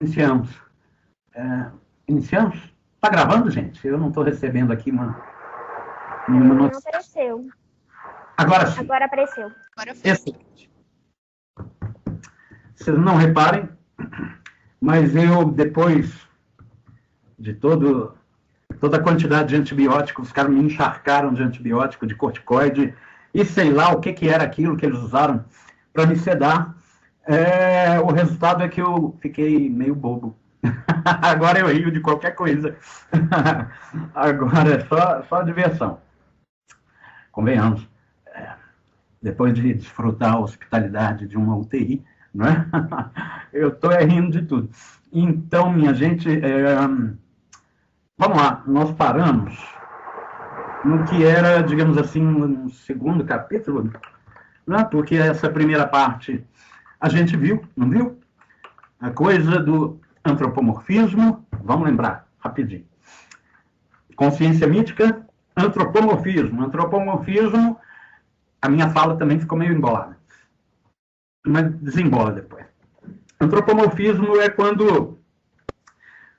Iniciamos. Iniciamos? Está gravando, gente? Eu não estou recebendo aqui nenhuma Não notícia. apareceu. Agora sim. Agora apareceu. Agora foi. Excelente. Vocês não reparem, mas eu, depois de toda a quantidade de antibióticos, os caras me encharcaram de antibiótico, de corticoide, e sei lá o que era aquilo que eles usaram para me sedar. O resultado é que eu fiquei meio bobo. Agora eu rio de qualquer coisa. Agora é só diversão. Convenhamos. Depois de desfrutar a hospitalidade de uma UTI, não é? Eu estou rindo de tudo. Então, minha gente, vamos lá, nós paramos no que era, digamos assim, no segundo capítulo, né? Porque essa primeira parte a gente viu, não viu? A coisa do antropomorfismo, vamos lembrar, rapidinho. Consciência mítica, antropomorfismo. Antropomorfismo, a minha fala também ficou meio embolada, mas desembola depois. Antropomorfismo é quando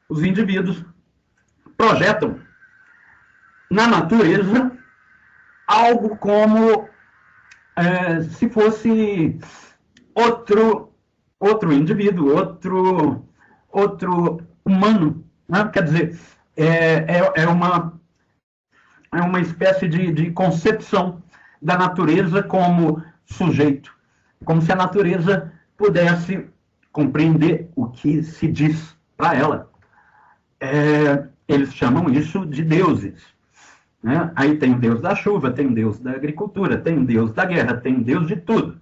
os indivíduos projetam na natureza algo como se fosse outro indivíduo, outro humano, né? Quer dizer, é uma espécie de concepção da natureza como sujeito, como se a natureza pudesse compreender o que se diz para ela. Eles chamam isso de deuses, né? Aí tem o deus da chuva, tem o deus da agricultura, tem o deus da guerra, tem o deus de tudo,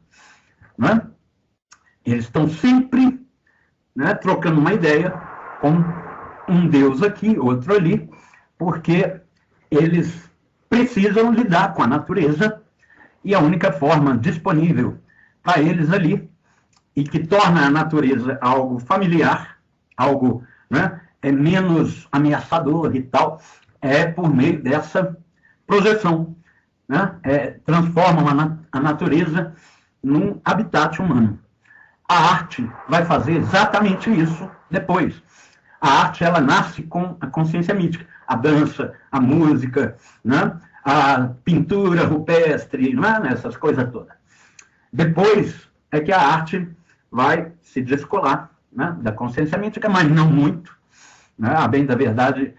né? Eles estão sempre, né, trocando uma ideia com um deus aqui, outro ali, porque eles precisam lidar com a natureza e a única forma disponível para eles ali e que torna a natureza algo familiar, algo, né, menos ameaçador e tal, é por meio dessa projeção, né? Transformam a natureza num habitat humano. A arte vai fazer exatamente isso depois. A arte, ela nasce com a consciência mítica. A dança, a música, né? A pintura rupestre, né? Essas coisas todas. Depois é que a arte vai se descolar, né, da consciência mítica, mas não muito, né? A bem da verdade,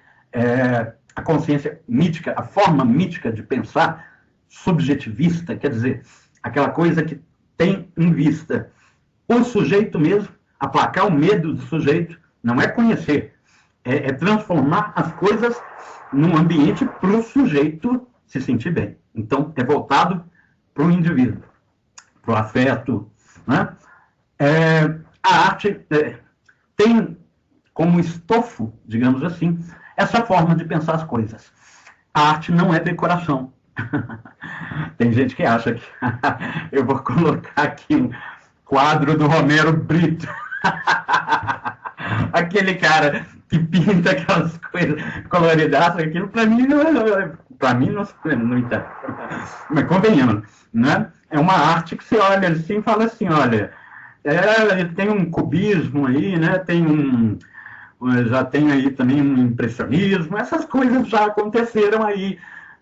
a consciência mítica, a forma mítica de pensar, subjetivista, quer dizer, aquela coisa que tem em vista o sujeito mesmo, aplacar o medo do sujeito, não é conhecer, é transformar as coisas num ambiente para o sujeito se sentir bem. Então, é voltado para o indivíduo, para o afeto, né? A arte tem como estofo, digamos assim, essa forma de pensar as coisas. A arte não é decoração. Tem gente que acha que eu vou colocar aqui um quadro do Romero Brito. Aquele cara que pinta aquelas coisas coloridas, aquilo para mim não interessa. Mas convenhamos, né? É uma arte que você olha assim e fala assim, olha, tem um cubismo aí, né? Já tem aí também um impressionismo, essas coisas já aconteceram aí,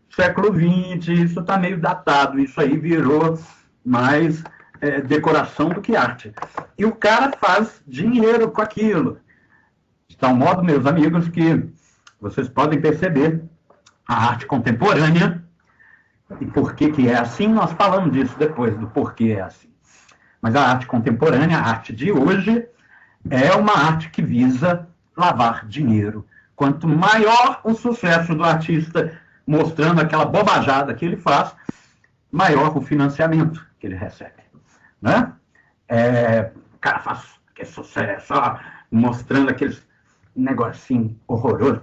século XX, isso está meio datado, isso aí virou mais decoração do que arte. E o cara faz dinheiro com aquilo. De tal modo, meus amigos, que vocês podem perceber a arte contemporânea, e por que é assim, nós falamos disso depois, do porquê é assim. Mas a arte contemporânea, a arte de hoje, é uma arte que visa lavar dinheiro. Quanto maior o sucesso do artista mostrando aquela bobajada que ele faz, maior o financiamento que ele recebe, né? O cara faz aquele sucesso, mostrando aqueles negocinho horroroso.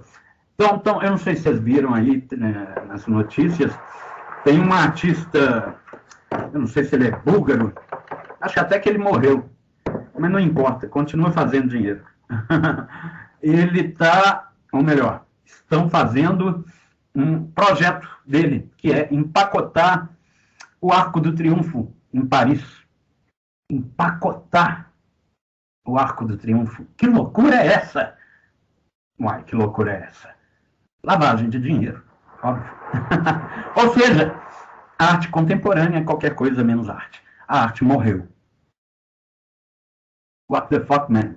Então, eu não sei se vocês viram aí, né, nas notícias, tem um artista, eu não sei se ele é búlgaro, acho até que ele morreu, mas não importa, continua fazendo dinheiro. Ele está, ou melhor, estão fazendo um projeto dele, que é empacotar o Arco do Triunfo em Paris. Empacotar. o Arco do Triunfo. Que loucura é essa? Uai, que loucura é essa? Lavagem de dinheiro, óbvio. Ou seja, a arte contemporânea é qualquer coisa menos arte. A arte morreu. What the fuck, man?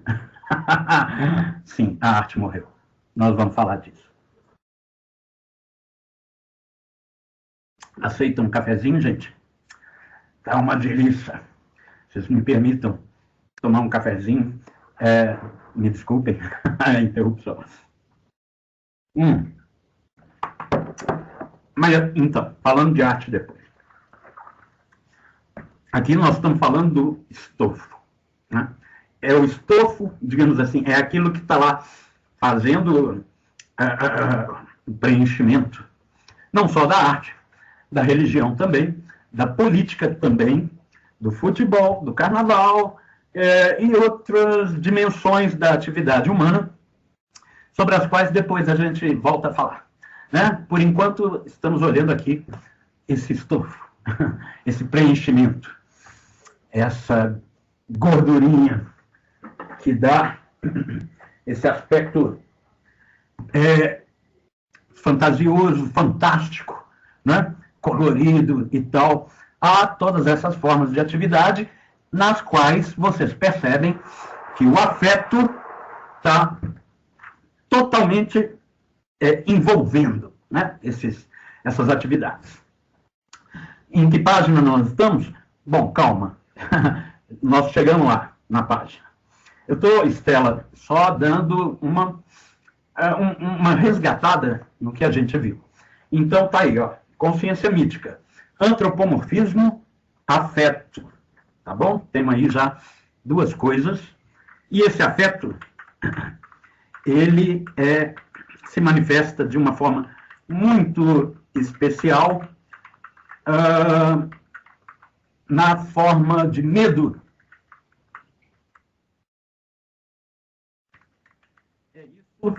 Sim, a arte morreu. Nós vamos falar disso. Aceita um cafezinho, gente? Tá uma delícia. Vocês me permitam tomar um cafezinho? Me desculpem a interrupção. Mas, então, falando de arte depois. Aqui nós estamos falando do estofo. Né? É o estofo, digamos assim, é aquilo que está lá fazendo o preenchimento, não só da arte, da religião também, da política também, do futebol, do carnaval e outras dimensões da atividade humana, sobre as quais depois a gente volta a falar. Né? Por enquanto, estamos olhando aqui esse estofo, esse preenchimento, essa gordurinha que dá esse aspecto fantasioso, fantástico, né? Colorido e tal, a todas essas formas de atividade nas quais vocês percebem que o afeto está totalmente envolvendo, né, essas atividades. Em que página nós estamos? Bom, calma. Nós chegamos lá, na página. Eu estou, Estela, só dando uma resgatada no que a gente viu. Então, tá aí, ó. Consciência mítica. Antropomorfismo, afeto. Tá bom? Temos aí já duas coisas. E esse afeto, ele se manifesta de uma forma muito especial na forma de medo. É isso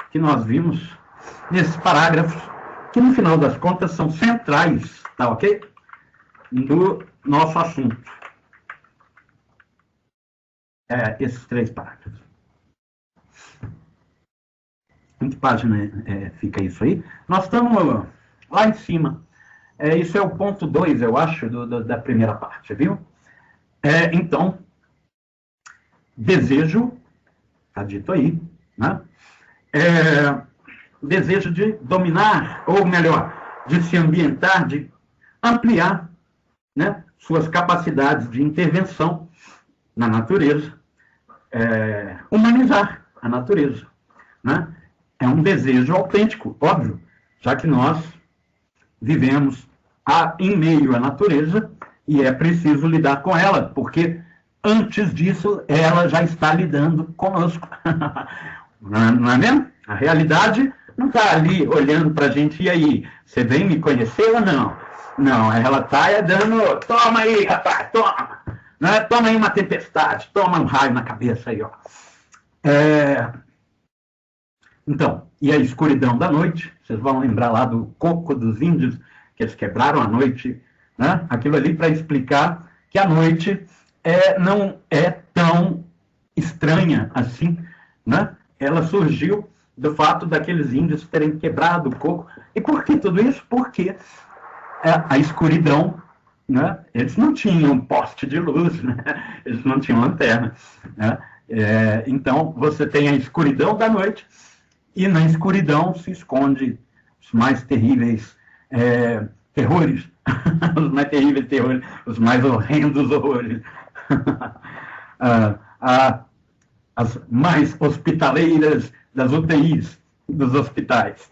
que nós vimos nesses parágrafos, que no final das contas são centrais, tá ok? Do nosso assunto. Esses três parágrafos. Em que página fica isso aí? Nós estamos lá em cima. Isso é o ponto 2, eu acho, da primeira parte, viu? Então, desejo, está dito aí, né? Desejo de dominar, ou melhor, de se ambientar, de ampliar, né, suas capacidades de intervenção na natureza, humanizar a natureza, né? É um desejo autêntico, óbvio, já que nós vivemos em meio à natureza e é preciso lidar com ela, porque antes disso ela já está lidando conosco. Não é mesmo? A realidade não está ali olhando para a gente, e aí, você vem me conhecer ou não? Não, ela está dando, toma aí, rapaz, toma. Né? Toma aí uma tempestade, toma um raio na cabeça aí, ó. Então, e a escuridão da noite, vocês vão lembrar lá do coco dos índios, que eles quebraram a noite, né? Aquilo ali para explicar que a noite não é tão estranha assim, né? Ela surgiu do fato daqueles índios terem quebrado o coco. E por que tudo isso? Porque a escuridão, né? Eles não tinham poste de luz, né? Eles não tinham lanterna, né? Então, você tem a escuridão da noite, e na escuridão se esconde os mais terríveis terrores, os mais terríveis terrores, os mais horrendos horrores, as mais hospitaleiras das UTIs, dos hospitais.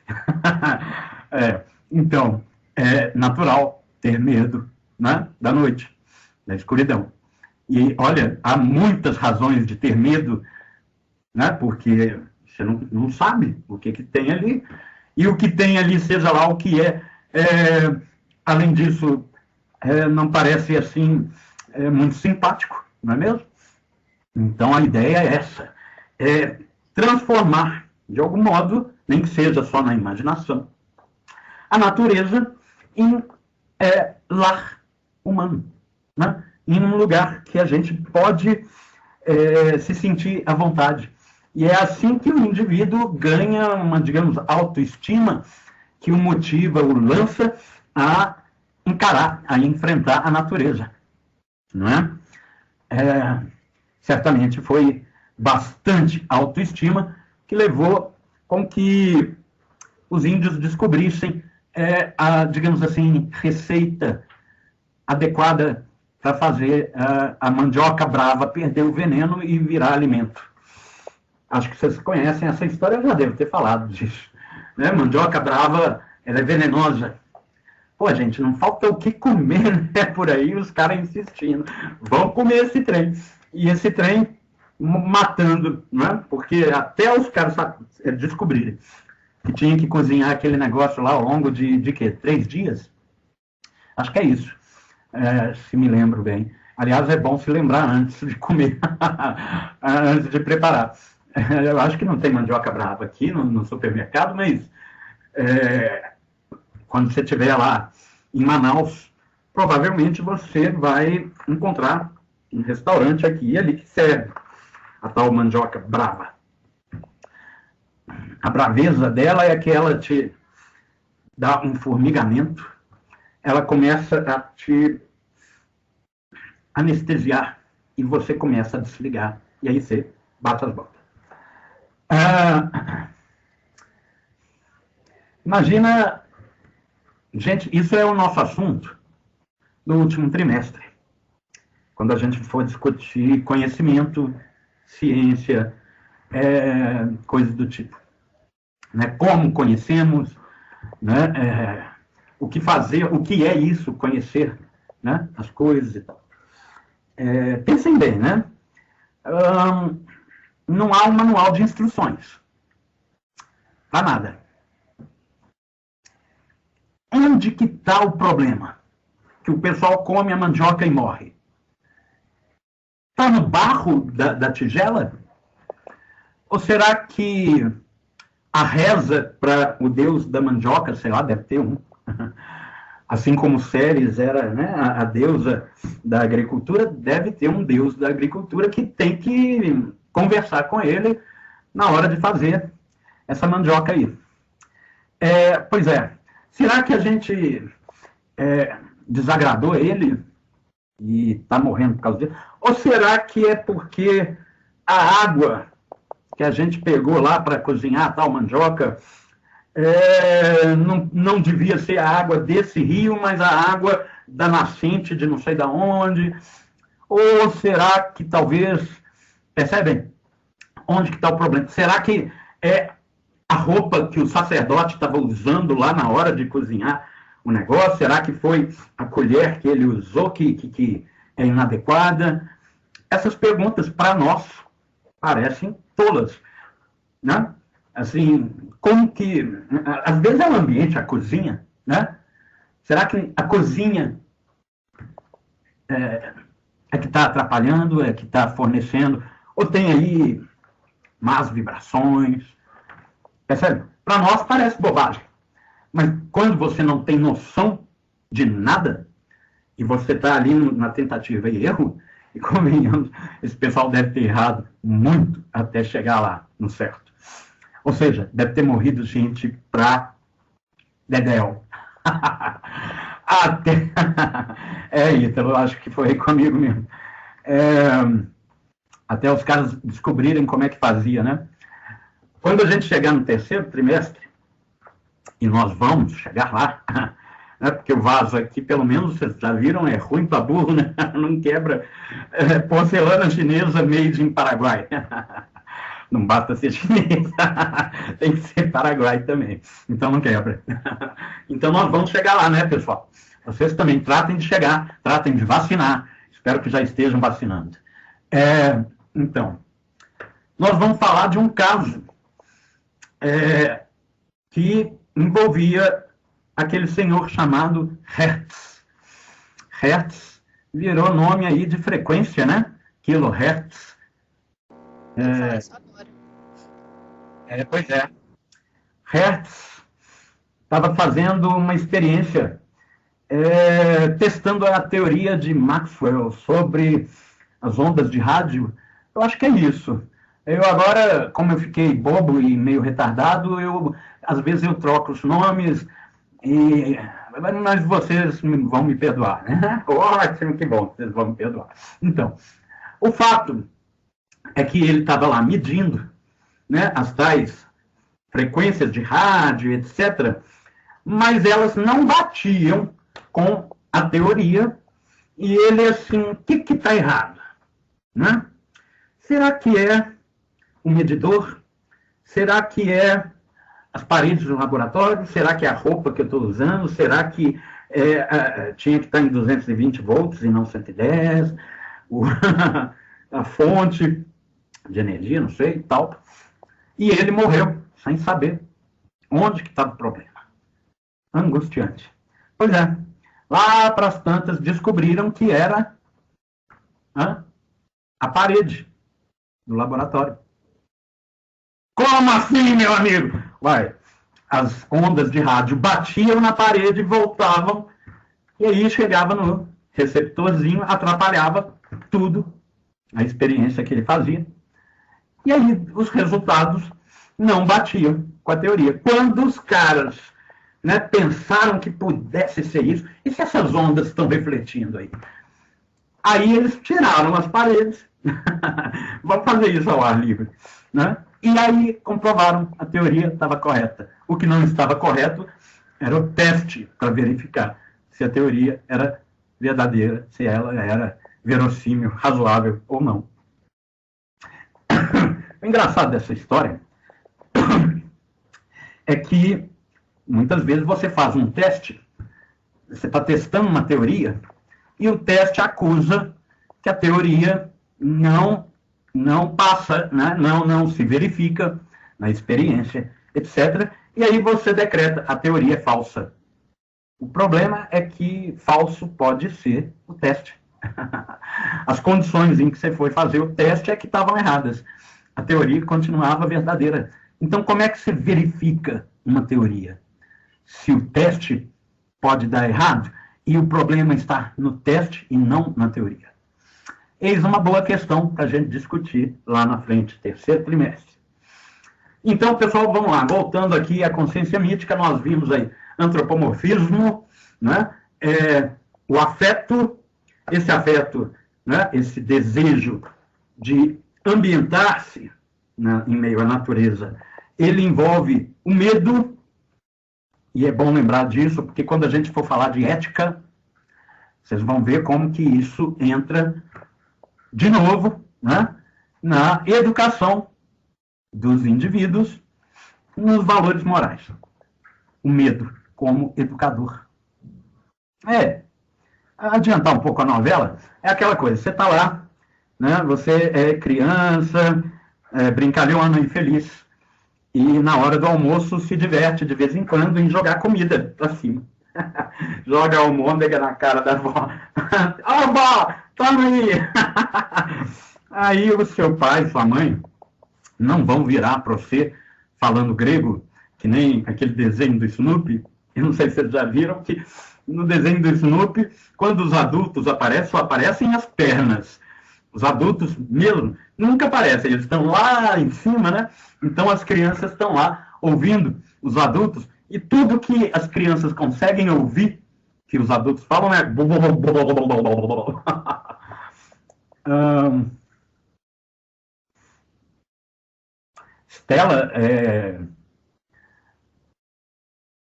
Então, é natural ter medo, né, da noite, da escuridão. E, olha, há muitas razões de ter medo, né, porque você não sabe o que tem ali, e o que tem ali, seja lá o que além disso, não parece assim muito simpático, não é mesmo? Então a ideia é essa, transformar, de algum modo, nem que seja só na imaginação, a natureza em lar humano, né? Em um lugar que a gente pode se sentir à vontade. E é assim que o indivíduo ganha uma, digamos, autoestima que o motiva, o lança a encarar, a enfrentar a natureza. Não é? Certamente foi bastante autoestima que levou com que os índios descobrissem a, digamos assim, receita adequada para fazer a mandioca brava perder o veneno e virar alimento. Acho que vocês conhecem essa história, eu já devo ter falado disso. Né? Mandioca brava, ela é venenosa. Pô, gente, não falta o que comer, né? Por aí os caras insistindo. Vamos comer esse trem. E esse trem matando, né? Porque até os caras descobrirem que tinha que cozinhar aquele negócio lá ao longo de quê? 3 dias? Acho que é isso, se me lembro bem. Aliás, é bom se lembrar antes de comer, antes de preparar. Eu acho que não tem mandioca brava aqui no supermercado, mas quando você estiver lá em Manaus, provavelmente você vai encontrar um restaurante aqui e ali que serve a tal mandioca brava. A braveza dela é que ela te dá um formigamento, ela começa a te anestesiar e você começa a desligar. E aí você bate as botas. Imagina, gente, isso é o nosso assunto do último trimestre, quando a gente for discutir conhecimento, ciência, coisas do tipo. Né? Como conhecemos, né? O que fazer, o que é isso, conhecer, né? As coisas e tal. Pensem bem, né? Não há um manual de instruções. Para nada. Onde que está o problema? Que o pessoal come a mandioca e morre. Está no barro da tigela? Ou será que a reza para o deus da mandioca, sei lá, deve ter um, assim como Ceres era, né, a deusa da agricultura, deve ter um deus da agricultura que tem que conversar com ele na hora de fazer essa mandioca aí. Pois é, será que a gente desagradou ele e está morrendo por causa disso? Ou será que é porque a água que a gente pegou lá para cozinhar a tal mandioca não devia ser a água desse rio, mas a água da nascente de não sei de onde? Ou será que talvez, percebem? Onde que está o problema? Será que é a roupa que o sacerdote estava usando lá na hora de cozinhar o negócio? Será que foi a colher que ele usou que é inadequada? Essas perguntas, para nós, parecem tolas, né? Assim, como que... Às vezes é o ambiente, a cozinha, né? Será que a cozinha é que está atrapalhando, é que está fornecendo? Ou tem aí más vibrações? Percebe? Para nós parece bobagem. Mas quando você não tem noção de nada, e você está ali na tentativa e erro, e convenhamos, esse pessoal deve ter errado muito até chegar lá no certo. Ou seja, deve ter morrido gente pra dedéu. Até... Ítalo, eu acho que foi comigo mesmo. Até os caras descobrirem como é que fazia, né? Quando a gente chegar no 3º trimestre, e nós vamos chegar lá, né? Porque o vaso aqui, pelo menos, vocês já viram, é ruim para burro, né? Não quebra. Porcelana chinesa made in Paraguai. Não basta ser chinês, tem que ser Paraguai também. Então não quebra. Então nós vamos chegar lá, né, pessoal? Vocês também tratem de chegar, tratem de vacinar. Espero que já estejam vacinando. Então, nós vamos falar de um caso que envolvia aquele senhor chamado Hertz. Hertz virou nome aí de frequência, né? Kilohertz. Pois é. Hertz estava fazendo uma experiência testando a teoria de Maxwell sobre as ondas de rádio Eu acho que é isso. Eu agora, como eu fiquei bobo e meio retardado, às vezes eu troco os nomes, mas vocês vão me perdoar, né? Ótimo, que bom, vocês vão me perdoar. Então, o fato é que ele estava lá medindo, né, as tais frequências de rádio, etc., mas elas não batiam com a teoria, e ele assim, o que está errado? Né? Será que é o medidor? Será que é as paredes do laboratório? Será que é a roupa que eu estou usando? Será que tinha que estar em 220 volts e não 110? A fonte de energia, não sei, e tal. E ele morreu sem saber onde que estava o problema. Angustiante. Pois é, lá para as tantas descobriram que era a parede do laboratório. Como assim, meu amigo? Vai, as ondas de rádio batiam na parede, voltavam, e aí chegava no receptorzinho, atrapalhava tudo, a experiência que ele fazia. E aí os resultados não batiam com a teoria. Quando os caras, né, pensaram que pudesse ser isso, e se essas ondas estão refletindo aí? Aí eles tiraram as paredes, vamos fazer isso ao ar livre, né? E aí comprovaram a teoria estava correta. O que não estava correto era o teste para verificar se a teoria era verdadeira, se ela era verossímil, razoável ou não. O engraçado dessa história é que muitas vezes você faz um teste, você está testando uma teoria, e o teste acusa que a teoria não passa, né? não se verifica na experiência, etc. E aí você decreta a teoria é falsa. O problema é que falso pode ser o teste. As condições em que você foi fazer o teste é que estavam erradas. A teoria continuava verdadeira. Então, como é que se verifica uma teoria? Se o teste pode dar errado e o problema está no teste e não na teoria. Eis uma boa questão para a gente discutir lá na frente, terceiro trimestre. Então, pessoal, vamos lá. Voltando aqui à consciência mítica, nós vimos aí antropomorfismo, né? O afeto, né? Esse desejo de ambientar-se, né, em meio à natureza, ele envolve o medo, e é bom lembrar disso, porque quando a gente for falar de ética, vocês vão ver como que isso entra de novo, né, na educação dos indivíduos nos valores morais. O medo como educador. Adiantar um pouco a novela, é aquela coisa, você está lá, né, você é criança, brincalhona e feliz, e na hora do almoço se diverte de vez em quando em jogar comida para cima. Joga almôndega na cara da avó. Ó, vó, toma aí! Aí o seu pai, sua mãe, não vão virar para você falando grego, que nem aquele desenho do Snoopy. Eu não sei se vocês já viram que no desenho do Snoopy, quando os adultos aparecem, só aparecem as pernas. Os adultos mesmo nunca aparecem, eles estão lá em cima, né? Então as crianças estão lá ouvindo os adultos, e tudo que as crianças conseguem ouvir, que os adultos falam, é... Stella,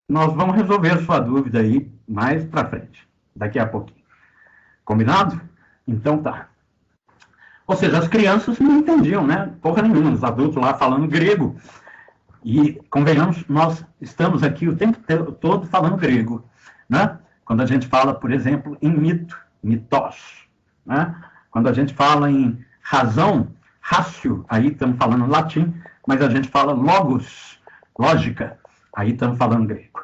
nós vamos resolver sua dúvida aí mais para frente, daqui a pouquinho. Combinado? Então tá. Ou seja, as crianças não entendiam, né? Porra nenhuma, os adultos lá falando grego. E, convenhamos, nós estamos aqui o tempo todo falando grego, né? Quando a gente fala, por exemplo, em mito, mitos, né? Quando a gente fala em razão, ratio, aí estamos falando latim, mas a gente fala logos, lógica, aí estamos falando grego.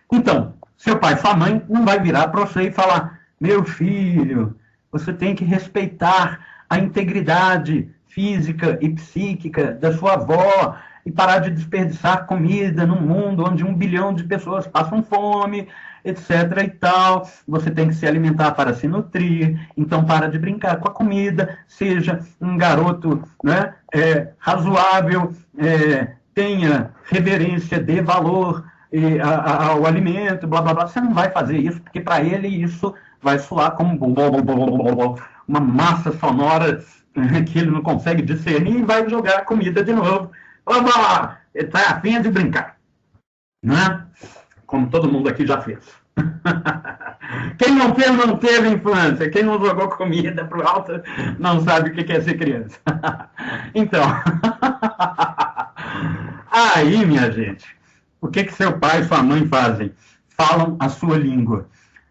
Então, seu pai, sua mãe não vai virar para você e falar, meu filho, você tem que respeitar a integridade física e psíquica da sua avó, e parar de desperdiçar comida num mundo onde 1 bilhão de pessoas passam fome, etc. e tal. Você tem que se alimentar para se nutrir, então para de brincar com a comida, seja um garoto, né, razoável, tenha reverência, dê valor ao alimento, blá blá blá. Você não vai fazer isso, porque para ele isso vai soar como uma massa sonora que ele não consegue discernir e vai jogar a comida de novo. Blá blá, ele está afim de brincar, né? Como todo mundo aqui já fez. Quem não fez, não teve infância. Quem não jogou comida pro alto, não sabe o que é ser criança. Então, aí, minha gente, o que seu pai e sua mãe fazem? Falam a sua língua.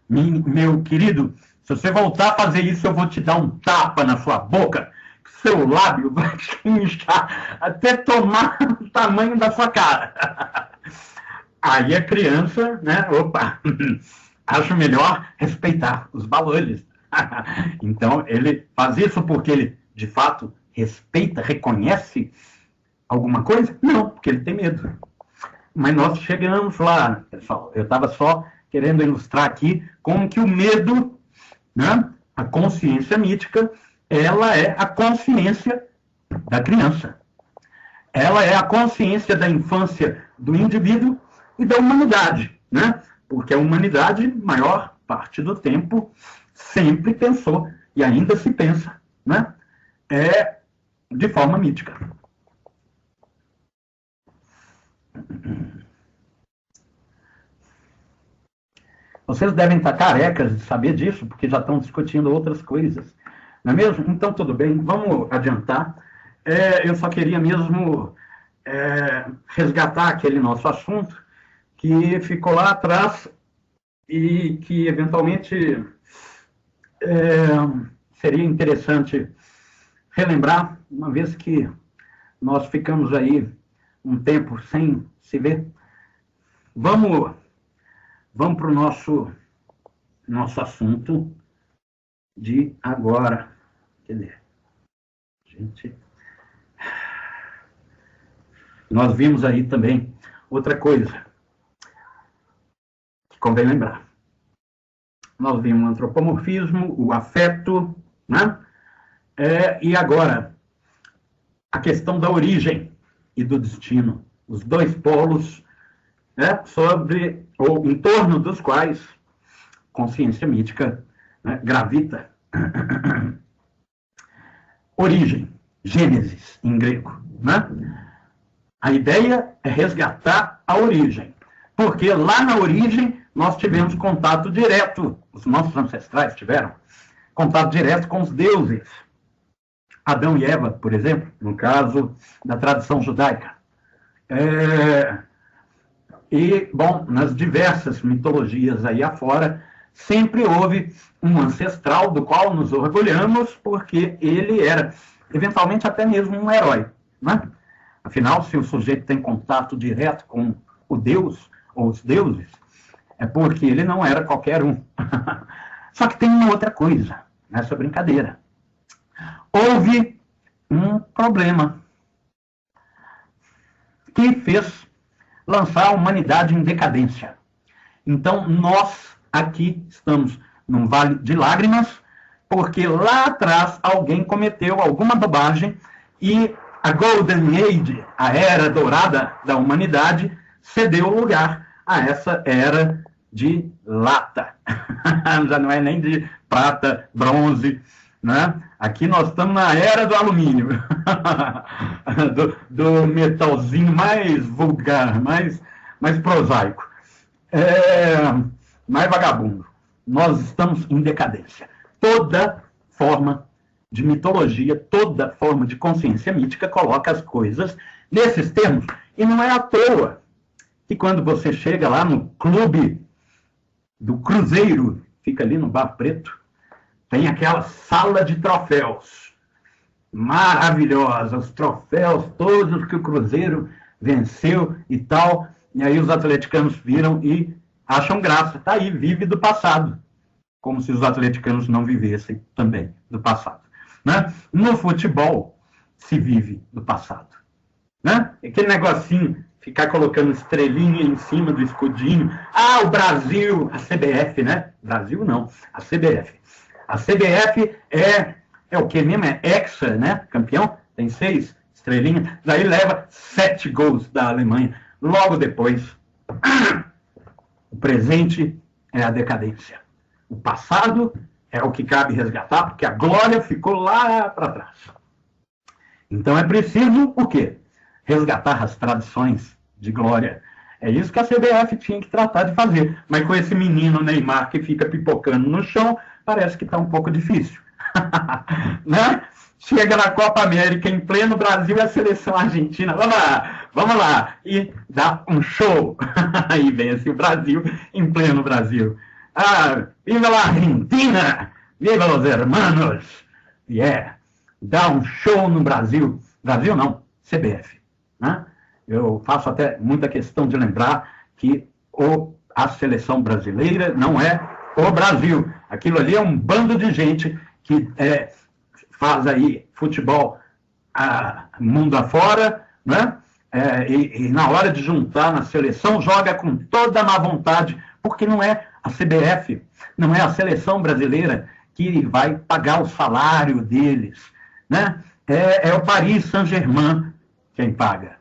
Meu querido, se você voltar a fazer isso, eu vou te dar um tapa na sua boca. Seu lábio vai te inchar até tomar o tamanho da sua cara. Aí a criança, né, opa, acho melhor respeitar os valores. Então, ele faz isso porque ele, de fato, respeita, reconhece alguma coisa? Não, porque ele tem medo. Mas nós chegamos lá, pessoal. Eu estava só querendo ilustrar aqui como que o medo, né, a consciência mítica, ela é a consciência da criança. Ela é a consciência da infância do indivíduo e da humanidade, né? Porque a humanidade, maior parte do tempo, sempre pensou, e ainda se pensa, né? De forma mítica. Vocês devem estar carecas de saber disso, porque já estão discutindo outras coisas, não é mesmo? Então, tudo bem, vamos adiantar. Eu só queria mesmo resgatar aquele nosso assunto, que ficou lá atrás e que, eventualmente, seria interessante relembrar, uma vez que nós ficamos aí um tempo sem se ver. Vamos para o nosso assunto de agora. Quer dizer, gente, nós vimos aí também outra coisa que convém lembrar. Nós vimos o antropomorfismo, o afeto, né? E agora, a questão da origem e do destino. Os dois polos, né, sobre ou em torno dos quais consciência mítica, né, gravita. Origem, Gênesis, em grego, né? A ideia é resgatar a origem, porque lá na origem nós tivemos contato direto, os nossos ancestrais tiveram contato direto com os deuses. Adão e Eva, por exemplo, no caso da tradição judaica. E, bom, nas diversas mitologias aí afora, sempre houve um ancestral do qual nos orgulhamos, porque ele era, eventualmente, até mesmo um herói, né? Afinal, se o sujeito tem contato direto com o Deus, ou os deuses, é porque ele não era qualquer um. Só que tem uma outra coisa nessa brincadeira. Houve um problema que fez lançar a humanidade em decadência. Então, nós aqui estamos num vale de lágrimas, porque lá atrás alguém cometeu alguma bobagem e a Golden Age, a era dourada da humanidade, cedeu lugar a essa era de lata. Já não é nem de prata, bronze, né? Aqui nós estamos na era do alumínio, do metalzinho mais vulgar, mais prosaico, mais vagabundo. Nós estamos em decadência. Toda forma de mitologia, toda forma de consciência mítica coloca as coisas nesses termos. E não é à toa que quando você chega lá no clube do Cruzeiro, fica ali no Bar Preto, tem aquela sala de troféus maravilhosa, os troféus todos que o Cruzeiro venceu e tal, e aí os atleticanos viram e acham graça. Está aí, vive do passado, como se os atleticanos não vivessem também do passado, né? No futebol se vive do passado, né? Aquele negocinho, ficar colocando estrelinha em cima do escudinho. Ah, o Brasil, a CBF, né? Brasil não, a CBF. A CBF é o que mesmo? É hexa, né? Campeão, tem 6 estrelinhas. Daí leva 7 gols da Alemanha. Logo depois, o presente é a decadência. O passado é o que cabe resgatar, porque a glória ficou lá para trás. Então é preciso o quê? Resgatar as tradições de glória. É isso que a CBF tinha que tratar de fazer. Mas com esse menino Neymar que fica pipocando no chão, parece que está um pouco difícil. Né? Chega na Copa América em pleno Brasil, a seleção argentina, vamos lá, e dá um show. E vence o Brasil em pleno Brasil. Ah, viva la Argentina! Viva los hermanos! Dá um show no Brasil. Brasil não, CBF. Né? Eu faço até muita questão de lembrar que a seleção brasileira não é o Brasil. Aquilo ali é um bando de gente que faz aí futebol mundo afora, né? E na hora de juntar na seleção, joga com toda a má vontade, porque não é a CBF, não é a seleção brasileira que vai pagar o salário deles, né? É o Paris Saint-Germain quem paga.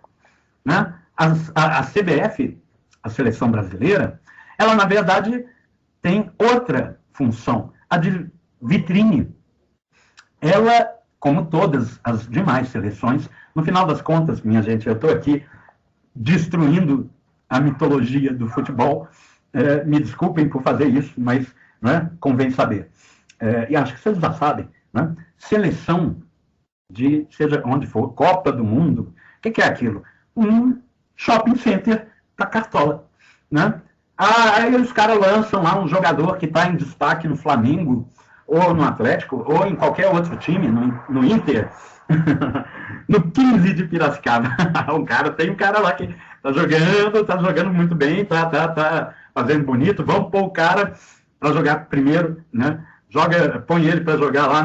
Né? A CBF, a seleção brasileira, ela, na verdade, tem outra função, a de vitrine. Ela, como todas as demais seleções, no final das contas, minha gente, eu estou aqui destruindo a mitologia do futebol, me desculpem por fazer isso, mas né, convém saber. E acho que vocês já sabem, né? Seleção de, seja onde for, Copa do Mundo, o que é aquilo? Um shopping center para Cartola, né? Aí os caras lançam lá um jogador que está em destaque no Flamengo, ou no Atlético, ou em qualquer outro time, no Inter, no 15 de Piracicaba. Tem um cara lá que tá jogando muito bem, tá fazendo bonito, vamos pôr o cara para jogar primeiro, né? Põe ele para jogar lá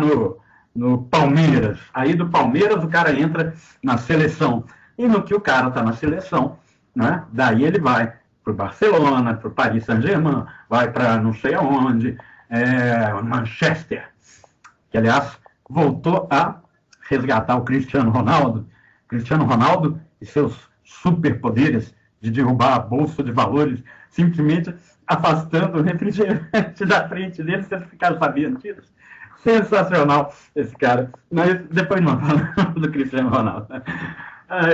no Palmeiras. Aí do Palmeiras o cara entra na seleção. E no que o cara está na seleção, né? Daí ele vai para o Barcelona, para o Paris Saint-Germain, vai para não sei aonde, Manchester, que aliás voltou a resgatar o Cristiano Ronaldo. Cristiano Ronaldo e seus superpoderes de derrubar a bolsa de valores, simplesmente afastando o refrigerante da frente dele, vocês ficaram sabendo disso? Sensacional esse cara. Mas depois não falamos do Cristiano Ronaldo.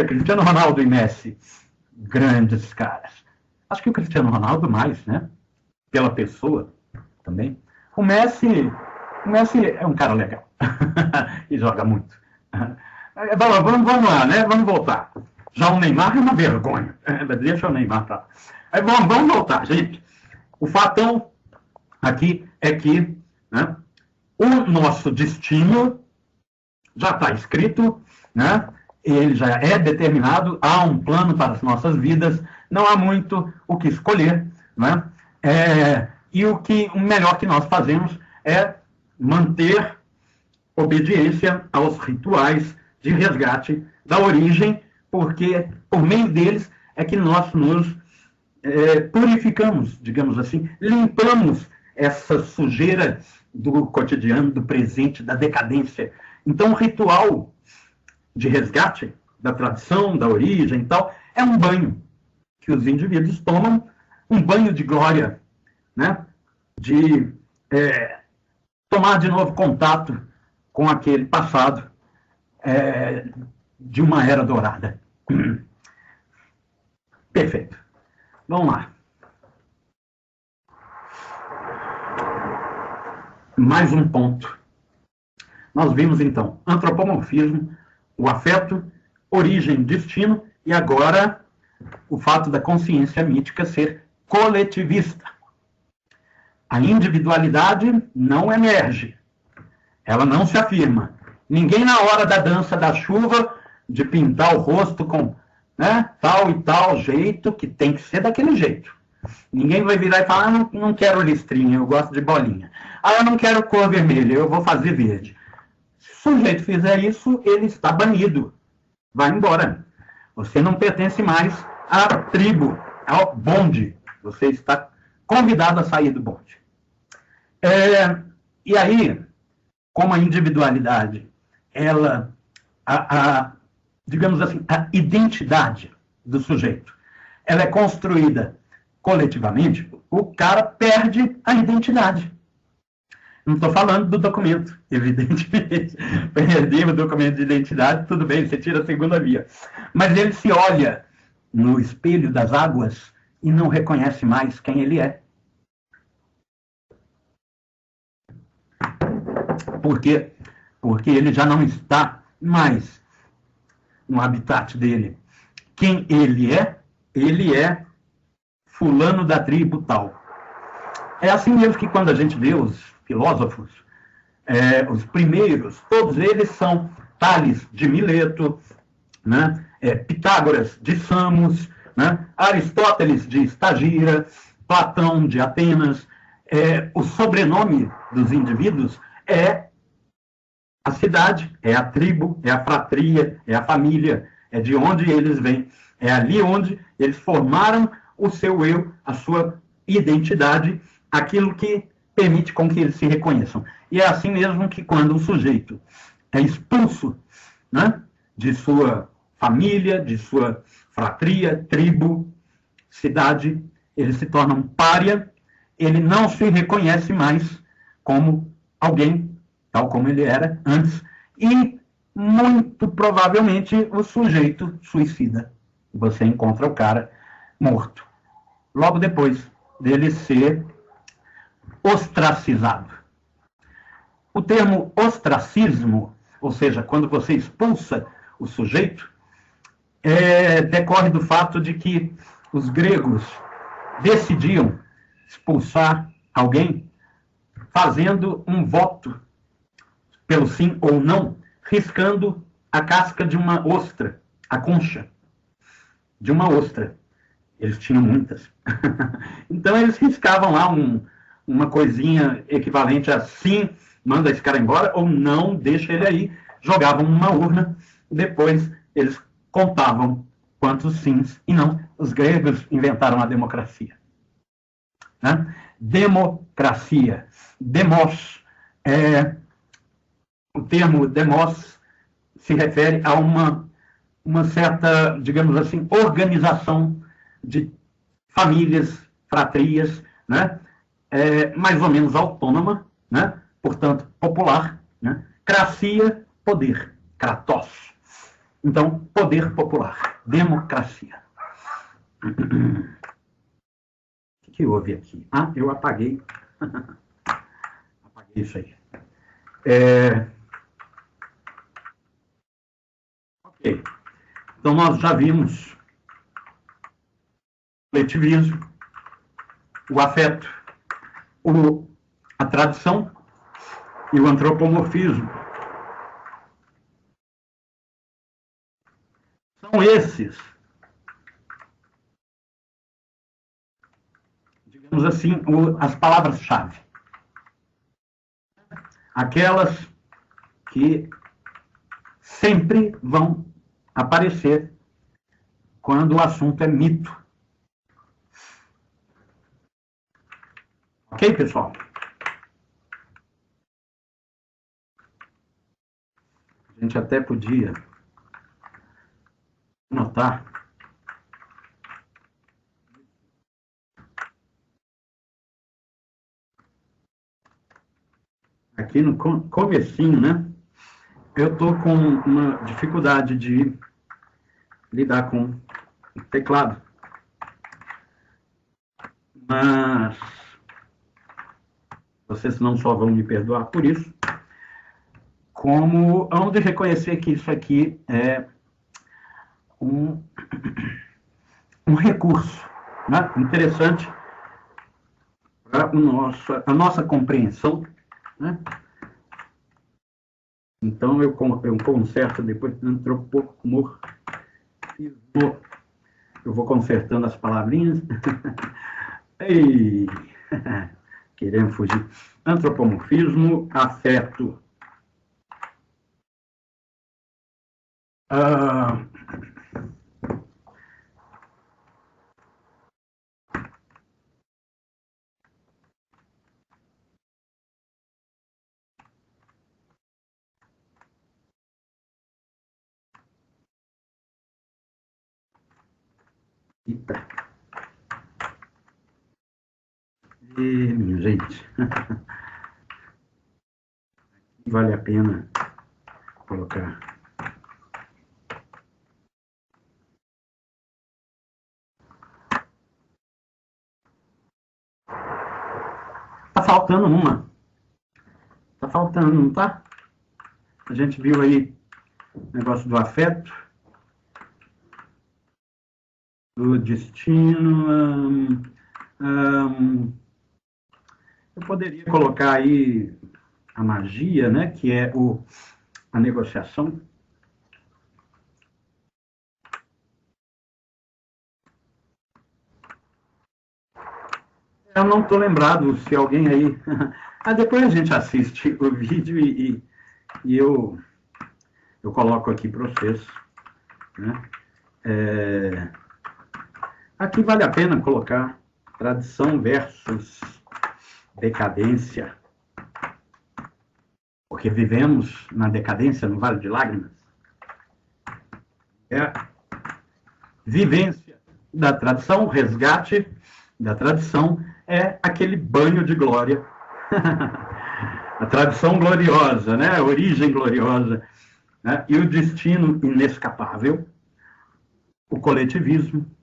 Cristiano Ronaldo e Messi, grandes caras. Acho que o Cristiano Ronaldo mais, né? Pela pessoa também. O Messi é um cara legal. E joga muito. Vamos lá, né? Vamos voltar. Já o Neymar é uma vergonha. Deixa o Neymar pra lá. Aí, vamos voltar, gente. O fatão aqui é que, né, o nosso destino já está escrito, né? Ele já é determinado, há um plano para as nossas vidas, não há muito o que escolher, né? E o melhor que nós fazemos é manter obediência aos rituais de resgate da origem, porque por meio deles é que nós nos purificamos, digamos assim, limpamos essa sujeira do cotidiano, do presente, da decadência. Então, o ritual de resgate da tradição, da origem e tal, é um banho que os indivíduos tomam, um banho de glória, né? De tomar de novo contato com aquele passado de uma era dourada. Perfeito. Vamos lá. Mais um ponto. Nós vimos, então, antropomorfismo, o afeto, origem, destino, e agora o fato da consciência mítica ser coletivista. A individualidade não emerge, ela não se afirma. Ninguém na hora da dança da chuva, de pintar o rosto com, né, tal e tal jeito, que tem que ser daquele jeito. Ninguém vai virar e falar, não quero listrinha, eu gosto de bolinha. Eu não quero cor vermelha, eu vou fazer verde. Se o sujeito fizer isso, ele está banido. Vai embora. Você não pertence mais à tribo, ao bonde. Você está convidado a sair do bonde. E aí, como a individualidade, ela, digamos assim, a identidade do sujeito, ela é construída coletivamente, o cara perde a identidade. Não estou falando do documento, evidentemente. Perdi o documento de identidade, tudo bem, você tira a segunda via. Mas ele se olha no espelho das águas e não reconhece mais quem ele é. Por quê? Porque ele já não está mais no habitat dele. Quem ele é fulano da tribo tal. É assim mesmo que quando a gente vê os filósofos, os primeiros, todos eles são Tales de Mileto, né? Pitágoras de Samos, né? Aristóteles de Estagira, Platão de Atenas. O sobrenome dos indivíduos é a cidade, é a tribo, é a fratria, é a família, é de onde eles vêm, é ali onde eles formaram o seu eu, a sua identidade, aquilo que permite com que eles se reconheçam. E é assim mesmo que quando um sujeito é expulso, né, de sua família, de sua fratria, tribo, cidade, ele se torna um pária, ele não se reconhece mais como alguém, tal como ele era antes, e muito provavelmente o sujeito suicida. Você encontra o cara morto, logo depois dele ser ostracizado. O termo ostracismo, ou seja, quando você expulsa o sujeito, decorre do fato de que os gregos decidiam expulsar alguém fazendo um voto pelo sim ou não, riscando a casca de uma ostra, a concha de uma ostra. Eles tinham muitas. Então eles riscavam lá uma coisinha equivalente a sim, manda esse cara embora, ou não, deixa ele aí, jogavam numa urna, depois eles contavam quantos sims e não. Os gregos inventaram a democracia. Né? Democracia. Demos. O termo demos se refere a uma certa, digamos assim, organização de famílias, fratrias, né? Mais ou menos autônoma, né? Portanto, popular. Né? Cracia, poder. Kratos. Então, poder popular. Democracia. O que houve aqui? Ah, eu apaguei. Apaguei isso aí. Ok. Então, nós já vimos o coletivismo, o afeto, a tradição e o antropomorfismo. São esses, digamos assim, as palavras-chave. Aquelas que sempre vão aparecer quando o assunto é mito. Ok, pessoal? A gente até podia notar aqui no comecinho, né? Eu estou com uma dificuldade de lidar com o teclado. Mas vocês não só vão me perdoar por isso, como hão de reconhecer que isso aqui é um recurso, né, interessante para a nossa compreensão. Né? Então, eu conserto depois, antropomorfismo. Eu vou consertando as palavrinhas. Ei, queremos fugir. Antropomorfismo, afeto. Eita. E, minha gente, vale a pena colocar. Tá faltando uma. Tá faltando, não tá? A gente viu aí o negócio do afeto, do destino. Eu poderia colocar aí a magia, né, que é a negociação. Eu não estou lembrado se alguém aí... depois a gente assiste o vídeo e eu coloco aqui para vocês. Né? Aqui vale a pena colocar tradição versus decadência. Porque vivemos na decadência, no Vale de Lágrimas. É a vivência da tradição, o resgate da tradição é aquele banho de glória. A tradição gloriosa, né? A origem gloriosa, né? E o destino inescapável, o coletivismo.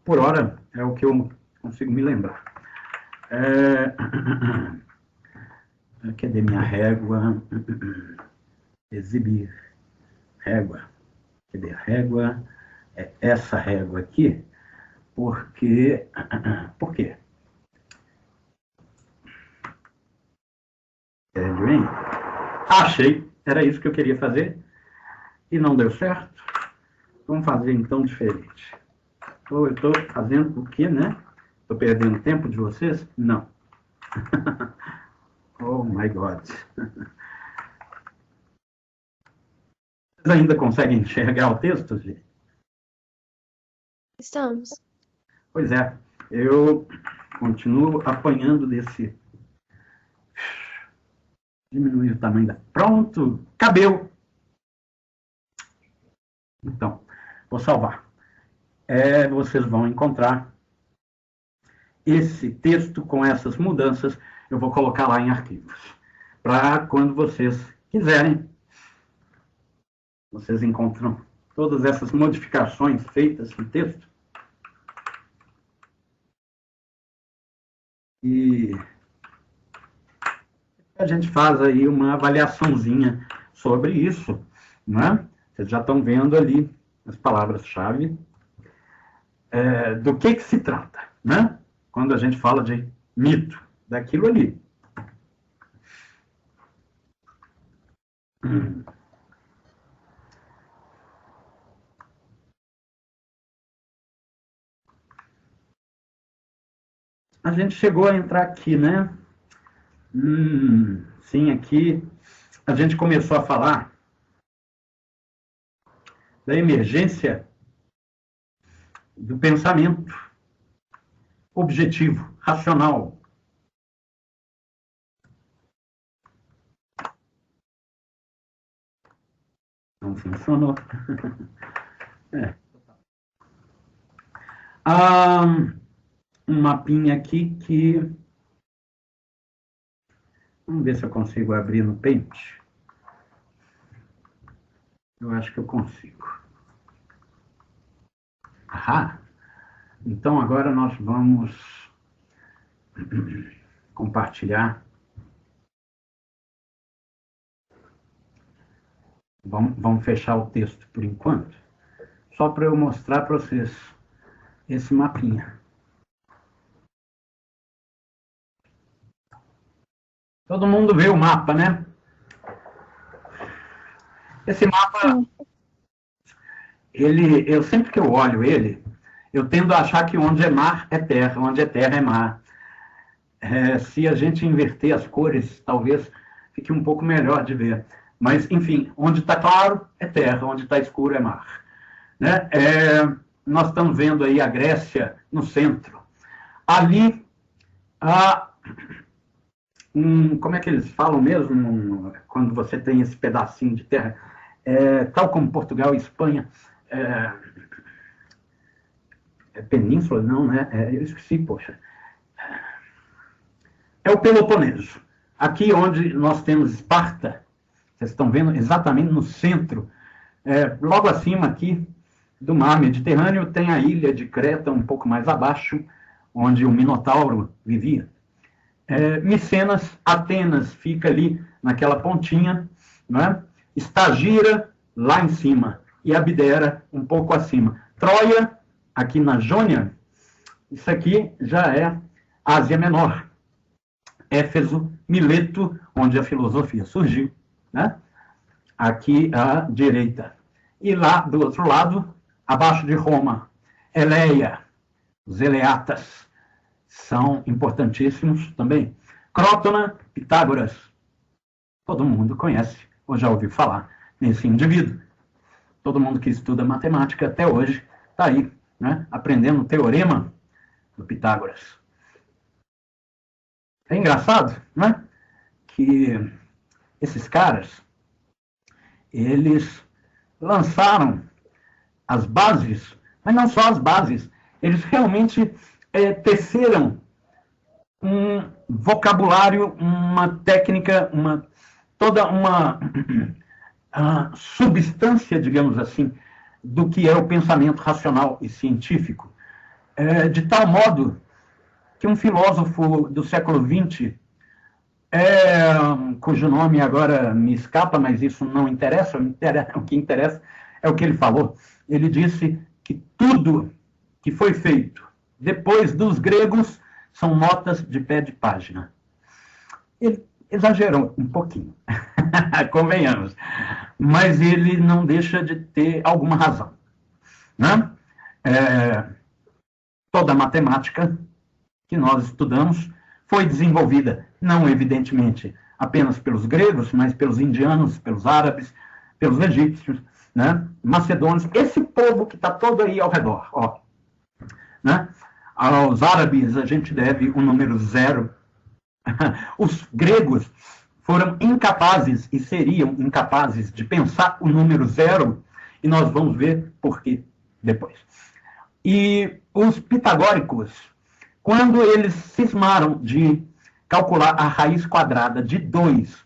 Por hora, é o que eu consigo me lembrar. Cadê minha régua? Exibir. Régua. Cadê a régua? É essa régua aqui. Porque... Por quê? Sério, hein? Achei. Era isso que eu queria fazer. E não deu certo. Vamos fazer então diferente. Ou eu estou fazendo o quê, né? Estou perdendo tempo de vocês? Não. Oh, my God. Vocês ainda conseguem enxergar o texto, gente? Estamos. Pois é. Eu continuo apanhando desse... Diminuir o tamanho da... Pronto! Cabeu! Então, vou salvar. Vocês vão encontrar esse texto com essas mudanças. Eu vou colocar lá em arquivos. Para quando vocês quiserem, vocês encontram todas essas modificações feitas no texto. E a gente faz aí uma avaliaçãozinha sobre isso, né? Vocês já estão vendo ali as palavras-chave do que se trata, né? Quando a gente fala de mito, daquilo ali. A gente chegou a entrar aqui, né? Sim, aqui a gente começou a falar da emergência do pensamento objetivo, racional. Não funcionou. Um mapinha aqui que... Vamos ver se eu consigo abrir no Paint. Eu acho que eu consigo. Então agora nós vamos compartilhar. Vamos fechar o texto por enquanto, só para eu mostrar para vocês esse mapinha. Todo mundo vê o mapa, né? Esse mapa, eu sempre que eu olho ele, eu tendo a achar que onde é mar é terra, onde é terra é mar. Se a gente inverter as cores, talvez fique um pouco melhor de ver. Mas, enfim, onde está claro é terra, onde está escuro é mar. Né? Nós estamos vendo aí a Grécia no centro. Ali, como é que eles falam mesmo, quando você tem esse pedacinho de terra? Tal como Portugal e Espanha, É Península? Não, né? Eu esqueci, poxa. É o Peloponeso. Aqui onde nós temos Esparta, vocês estão vendo exatamente no centro, logo acima aqui do mar Mediterrâneo, tem a ilha de Creta, um pouco mais abaixo, onde o Minotauro vivia. Micenas, Atenas fica ali naquela pontinha, né? Estagira lá em cima e Abdera um pouco acima. Troia, aqui na Jônia, isso aqui já é Ásia Menor. Éfeso, Mileto, onde a filosofia surgiu, né? Aqui à direita. E lá do outro lado, abaixo de Roma, Eleia, os Eleatas, são importantíssimos também. Crótona, Pitágoras, todo mundo conhece, ou já ouviu falar nesse indivíduo. Todo mundo que estuda matemática até hoje está aí, né, aprendendo o teorema do Pitágoras. É engraçado, né, que esses caras, eles lançaram as bases, mas não só as bases, eles realmente teceram um vocabulário, uma técnica, toda uma substância, digamos assim, do que é o pensamento racional e científico, de tal modo que um filósofo do século XX, cujo nome agora me escapa, mas isso não interessa, o que interessa é o que ele falou. Ele disse que tudo que foi feito depois dos gregos são notas de pé de página. Ele exagerou um pouquinho, convenhamos, mas ele não deixa de ter alguma razão, né? Toda a matemática que nós estudamos foi desenvolvida, não evidentemente apenas pelos gregos, mas pelos indianos, pelos árabes, pelos egípcios, né? Macedônios, esse povo que está todo aí ao redor, ó, né? Aos árabes a gente deve o número 0. Os gregos foram incapazes e seriam incapazes de pensar o número 0, e nós vamos ver por quê depois. E os pitagóricos, quando eles cismaram de calcular a raiz quadrada de 2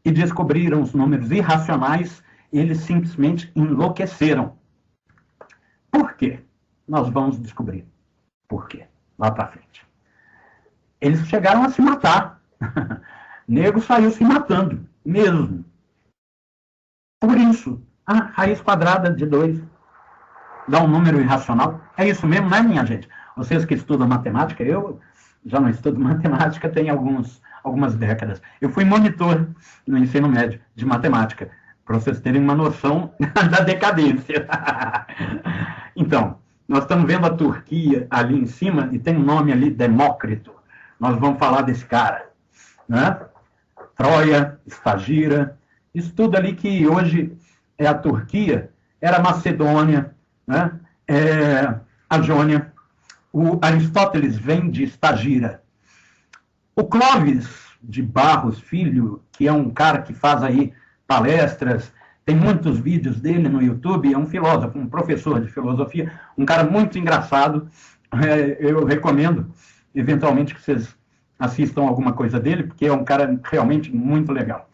e descobriram os números irracionais, eles simplesmente enlouqueceram. Por quê? Nós vamos descobrir por quê lá para frente. Eles chegaram a se matar. Nego saiu se matando, mesmo. Por isso, a raiz quadrada de 2 dá um número irracional. É isso mesmo, né, minha gente? Vocês que estudam matemática, eu já não estudo matemática tem algumas décadas. Eu fui monitor no ensino médio de matemática, para vocês terem uma noção da decadência. Então, nós estamos vendo a Turquia ali em cima, e tem um nome ali, Demócrito. Nós vamos falar desse cara, né? Troia, Estagira, isso tudo ali que hoje é a Turquia, era a Macedônia, né? A Jônia. O Aristóteles vem de Estagira. O Clóvis de Barros Filho, que é um cara que faz aí palestras, tem muitos vídeos dele no YouTube, é um filósofo, um professor de filosofia, um cara muito engraçado. Eu recomendo, eventualmente, que vocês assistam alguma coisa dele, porque é um cara realmente muito legal.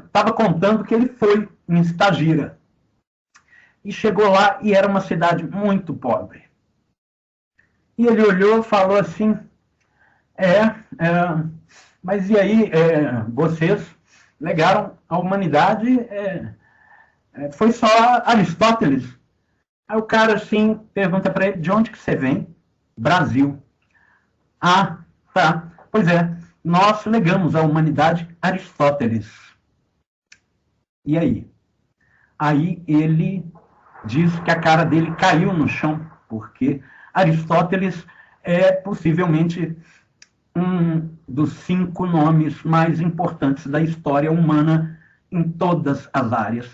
Estava contando que ele foi em Estagira e chegou lá e era uma cidade muito pobre. E ele olhou e falou assim, mas e aí, vocês negaram a humanidade, foi só Aristóteles. Aí o cara assim pergunta para ele, de onde que você vem? Brasil. Ah, tá. Pois é, nós negamos à humanidade Aristóteles. E aí? Aí ele diz que a cara dele caiu no chão, porque Aristóteles é possivelmente um dos 5 nomes mais importantes da história humana em todas as áreas,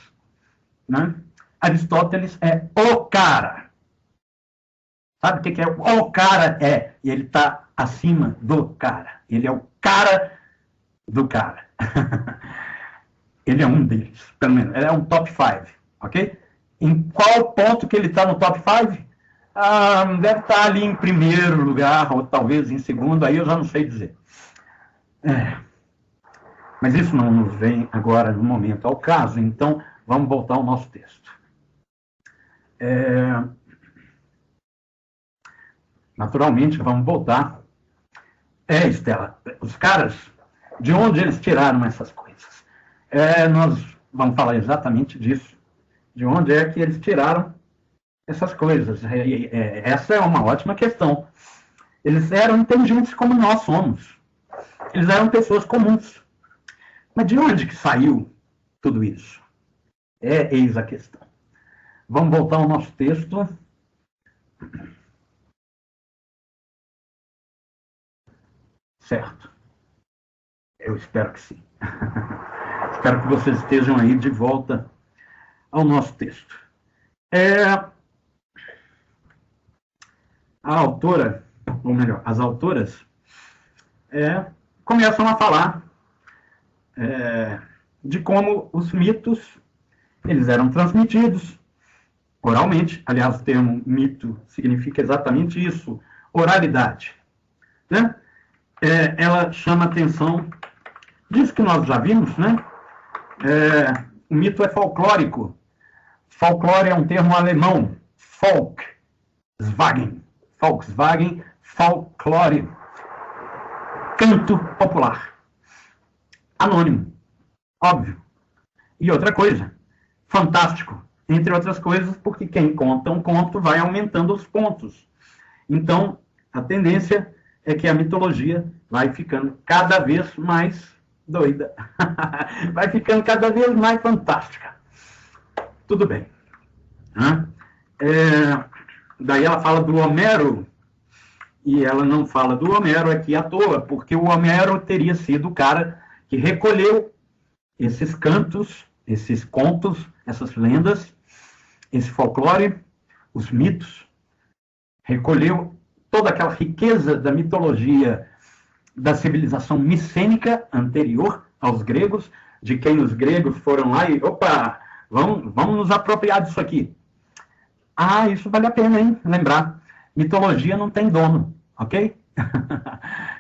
né? Aristóteles é o cara. Sabe o que é o cara? E ele está acima do cara. Ele é o cara do cara. Ele é um deles, pelo menos. Ele é um top 5, ok? Em qual ponto que ele está no top 5? Deve estar ali em primeiro lugar, ou talvez em segundo, aí eu já não sei dizer. Mas isso não nos vem agora, no momento, ao caso. Então, vamos voltar ao nosso texto. Naturalmente, vamos voltar. Estela, os caras, de onde eles tiraram essas coisas? Nós vamos falar exatamente disso. De onde é que eles tiraram essas coisas? Essa é uma ótima questão. Eles eram inteligentes como nós somos. Eles eram pessoas comuns. Mas de onde que saiu tudo isso? Eis a questão. Vamos voltar ao nosso texto. Certo. Eu espero que sim. Espero que vocês estejam aí de volta ao nosso texto. A autora, ou melhor, as autoras, começam a falar de como os mitos eles eram transmitidos oralmente. Aliás, o termo mito significa exatamente isso, oralidade. Né? Ela chama atenção disso que nós já vimos, né? O mito é folclórico. Folclore é um termo alemão, Volkswagen, folclore, canto popular, anônimo, óbvio. E outra coisa, fantástico, entre outras coisas, porque quem conta um conto vai aumentando os pontos. Então, a tendência é que a mitologia vai ficando cada vez mais doida, vai ficando cada vez mais fantástica. Tudo bem. Daí ela fala do Homero, e ela não fala do Homero aqui à toa, porque o Homero teria sido o cara que recolheu esses cantos, esses contos, essas lendas, esse folclore, os mitos, recolheu toda aquela riqueza da mitologia da civilização micênica anterior aos gregos, de quem os gregos foram lá e, opa, vamos nos apropriar disso aqui. Isso vale a pena, hein? Lembrar. Mitologia não tem dono, ok?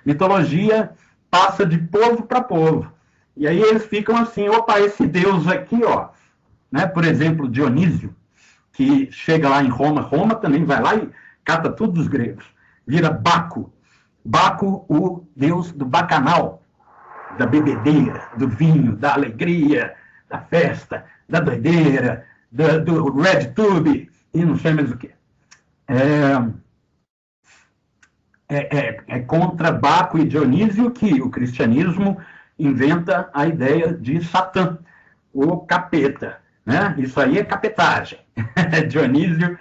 Mitologia passa de povo para povo. E aí eles ficam assim, opa, esse deus aqui, ó, né? Por exemplo, Dionísio, que chega lá em Roma, Roma também vai lá e cata tudo dos gregos. Vira Baco. Baco, o deus do bacanal, da bebedeira, do vinho, da alegria, da festa, da doideira, do red tube, e não sei mais o que. É contra Baco e Dionísio que o cristianismo inventa a ideia de Satã, o capeta. Né? Isso aí é capetagem. Dionísio,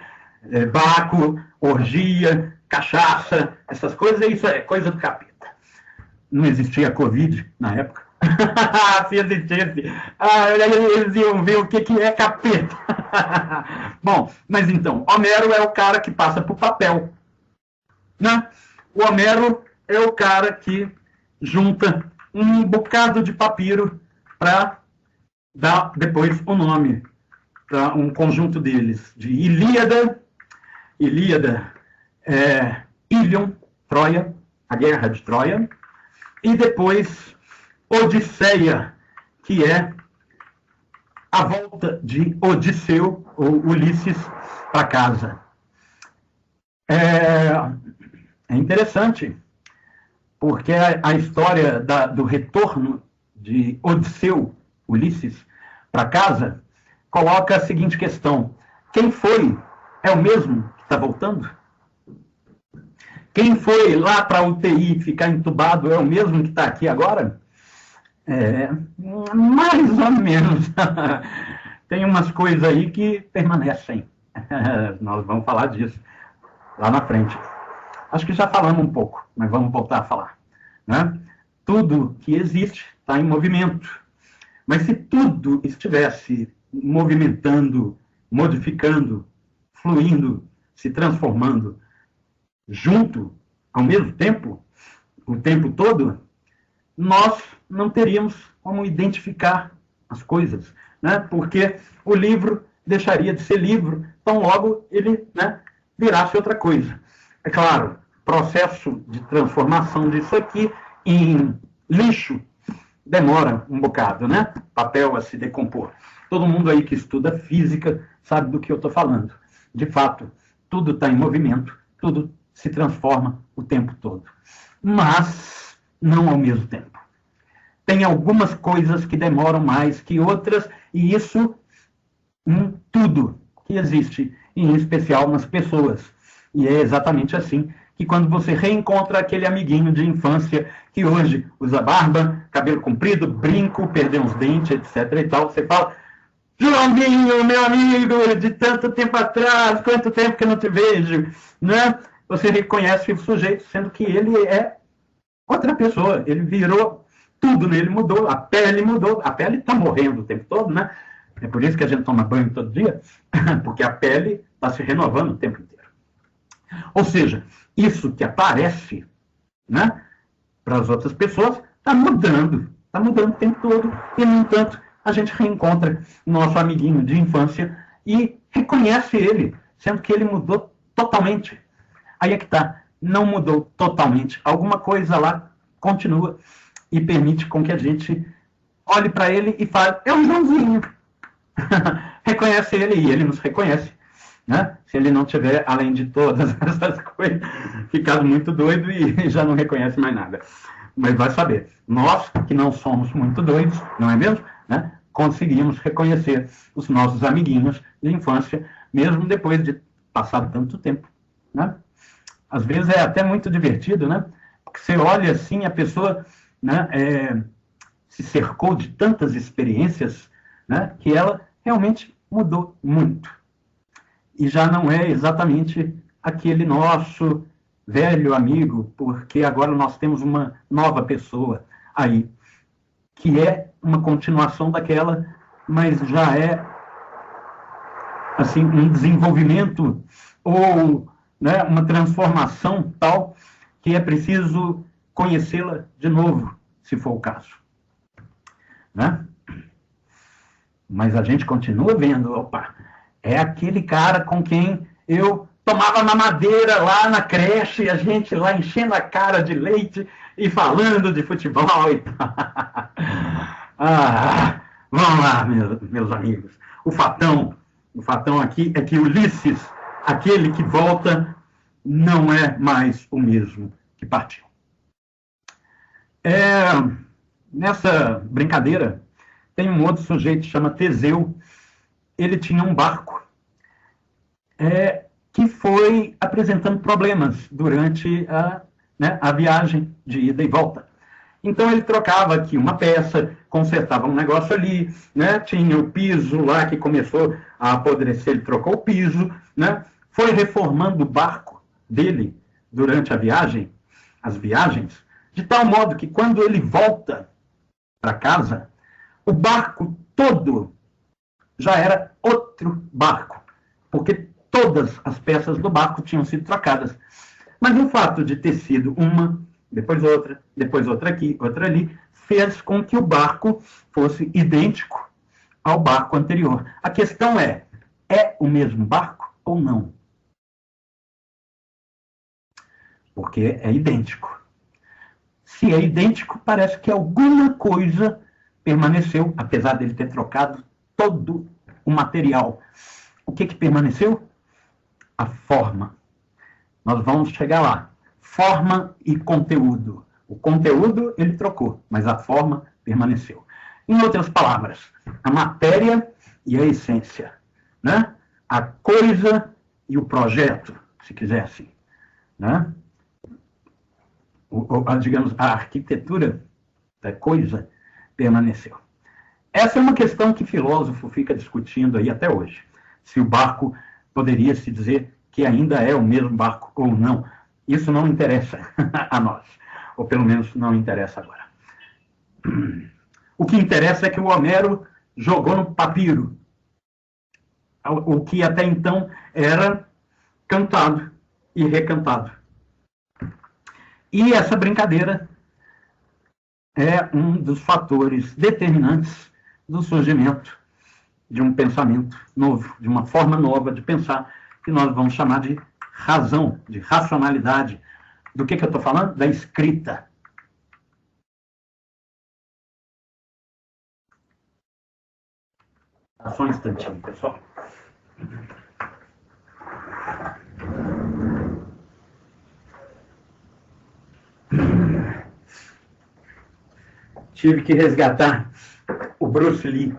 Baco, orgia, cachaça, essas coisas, isso é coisa do capeta. Não existia Covid na época. Se existisse, eles iam ver o que é capeta. Bom, mas então, Homero é o cara que passa por papel. Né? O Homero é o cara que junta um bocado de papiro para dar depois o nome para um conjunto deles, de Ilíada, Ilion, Troia, a guerra de Troia, e depois Odisseia, que é a volta de Odisseu, ou Ulisses, para casa. É interessante, porque a história do retorno de Odisseu, Ulisses, para casa, coloca a seguinte questão: quem foi é o mesmo que está voltando? Quem foi lá para a UTI ficar entubado é o mesmo que está aqui agora? Mais ou menos. Tem umas coisas aí que permanecem. Nós vamos falar disso lá na frente. Acho que já falamos um pouco, mas vamos voltar a falar. Né? Tudo que existe está em movimento. Mas se tudo estivesse movimentando, modificando, fluindo, se transformando junto, ao mesmo tempo, o tempo todo, nós não teríamos como identificar as coisas, né? Porque o livro deixaria de ser livro, tão logo ele, né, virasse outra coisa. É claro, processo de transformação disso aqui em lixo demora um bocado, né? Papel a se decompor. Todo mundo aí que estuda física sabe do que eu estou falando. De fato, tudo está em movimento, tudo se transforma o tempo todo. Mas não ao mesmo tempo. Tem algumas coisas que demoram mais que outras, e isso em tudo que existe, em especial nas pessoas. E é exatamente assim que quando você reencontra aquele amiguinho de infância que hoje usa barba, cabelo comprido, brinco, perdeu uns dentes, etc. e tal, você fala: Joãozinho, meu amigo, de tanto tempo atrás, quanto tempo que eu não te vejo, né? Você reconhece o sujeito, sendo que ele é outra pessoa, ele virou tudo nele, mudou, a pele está morrendo o tempo todo, né? É por isso que a gente toma banho todo dia, porque a pele está se renovando o tempo inteiro. Ou seja, isso que aparece, né, para as outras pessoas, está mudando o tempo todo, e, no entanto, a gente reencontra nosso amiguinho de infância e reconhece ele, sendo que ele mudou totalmente. Aí é que está, não mudou totalmente. Alguma coisa lá continua e permite com que a gente olhe para ele e fale: é um Joãozinho. Reconhece ele e ele nos reconhece. Né? Se ele não tiver, além de todas essas coisas, ficado muito doido e já não reconhece mais nada. Mas vai saber, nós que não somos muito doidos, não é mesmo? Né? Conseguimos reconhecer os nossos amiguinhos de infância, mesmo depois de passar tanto tempo. Né? Às vezes é até muito divertido, né? Porque você olha assim, a pessoa, né, se cercou de tantas experiências, né, que ela realmente mudou muito. E já não é exatamente aquele nosso velho amigo, porque agora nós temos uma nova pessoa aí, que é uma continuação daquela, mas já é assim, um desenvolvimento ou, né, uma transformação tal que é preciso conhecê-la de novo, se for o caso. Né? Mas a gente continua vendo, opa, é aquele cara com quem eu tomava mamadeira lá na creche, a gente lá enchendo a cara de leite e falando de futebol e tal. Vamos lá, meus amigos. O fatão aqui é que Ulisses, aquele que volta, não é mais o mesmo que partiu. Nessa brincadeira, tem um outro sujeito que chama Teseu. Ele tinha um barco que foi apresentando problemas durante a viagem de ida e volta. Então ele trocava aqui uma peça, consertava um negócio ali, né? Tinha o piso lá que começou a apodrecer, ele trocou o piso, né? Foi reformando o barco dele durante as viagens, de tal modo que quando ele volta para casa, o barco todo já era outro barco, porque todas as peças do barco tinham sido trocadas. Mas o fato de ter sido uma, depois outra aqui, outra ali, fez com que o barco fosse idêntico ao barco anterior. A questão é o mesmo barco ou não? Porque é idêntico. Se é idêntico, parece que alguma coisa permaneceu, apesar dele ter trocado todo o material. O que permaneceu? A forma. Nós vamos chegar lá. Forma e conteúdo. O conteúdo ele trocou, mas a forma permaneceu. Em outras palavras, a matéria e a essência, né? A coisa e o projeto, se quiser assim, né? Digamos, a arquitetura da coisa permaneceu. Essa é uma questão que filósofo fica discutindo aí até hoje. Se o barco poderia se dizer que ainda é o mesmo barco ou não. Isso não interessa a nós. Ou pelo menos não interessa agora. O que interessa é que o Homero jogou no papiro o que até então era cantado e recantado. E essa brincadeira é um dos fatores determinantes do surgimento de um pensamento novo, de uma forma nova de pensar, que nós vamos chamar de razão, de racionalidade. Do que eu estou falando? Da escrita. Só um instantinho, pessoal. Tive que resgatar o Bruce Lee.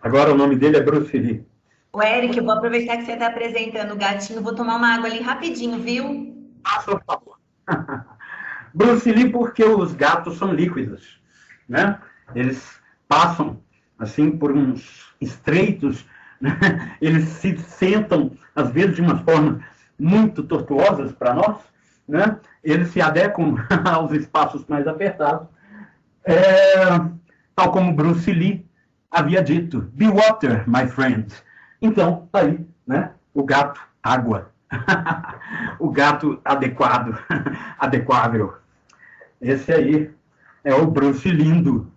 Agora o nome dele é Bruce Lee. O Eric, eu vou aproveitar que você está apresentando o gatinho, vou tomar uma água ali rapidinho, viu? Por favor. Bruce Lee, porque os gatos são líquidos, né? Eles passam assim por uns estreitos, né? Eles se sentam às vezes de uma forma muito tortuosas para nós, né? Eles se adequam aos espaços mais apertados, tal como Bruce Lee havia dito: "Be water, my friend." Então, tá aí, né? O gato, água. O gato adequado, adequável. Esse aí é o Bruce Lindo.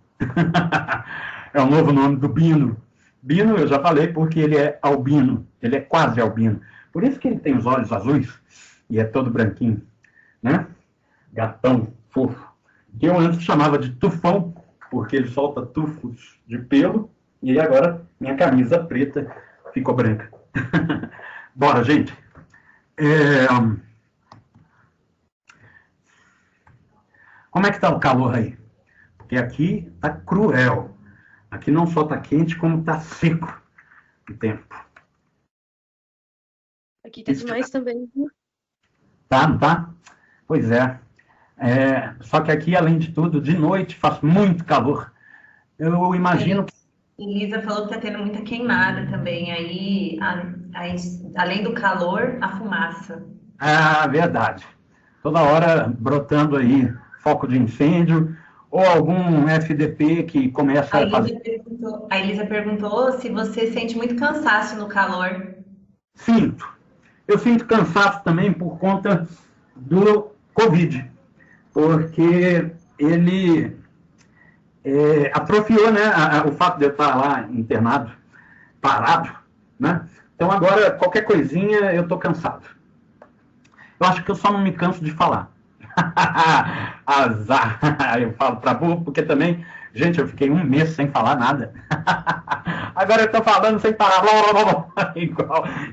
É o novo nome do Bino. Bino, eu já falei, porque ele é albino. Ele é quase albino. Por isso que ele tem os olhos azuis e é todo branquinho, né? Gatão fofo. Que eu antes chamava de tufão, porque ele solta tufos de pelo. E agora minha camisa preta ficou branca. Bora, gente. Como é que tá o calor aí? Porque aqui tá cruel. Aqui não só tá quente, como tá seco o tempo. Aqui tá demais também. Tá, não tá? Pois é. Só que aqui, além de tudo, de noite faz muito calor. Eu imagino que... Elisa falou que tá tendo muita queimada também. Aí, além do calor, a fumaça. Ah, verdade. Toda hora brotando aí foco de incêndio ou algum FDP que começa a fazer... A Elisa perguntou se você sente muito cansaço no calor. Sinto. Eu sinto cansaço também por conta do Covid, porque ele atrofiou, né, o fato de eu estar lá internado, parado, né? Então agora, qualquer coisinha, eu estou cansado. Eu acho que eu só não me canso de falar. Azar. Eu falo para burro, porque também, gente, eu fiquei um mês sem falar nada. Agora eu estou falando sem parar.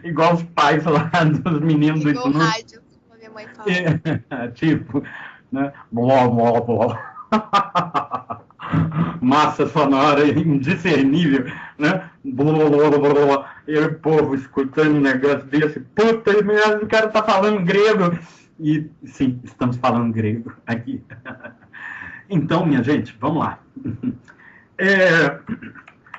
igual os pais lá dos meninos do igual rádio, como a minha mãe fala. Tipo, né? Blá, blá, blá. Massa sonora indiscernível, né? Blá, blá, blá, blá. E o povo escutando um negócio desse. Puta merda, o cara tá falando grego. E sim, estamos falando grego aqui. Então, minha gente, vamos lá.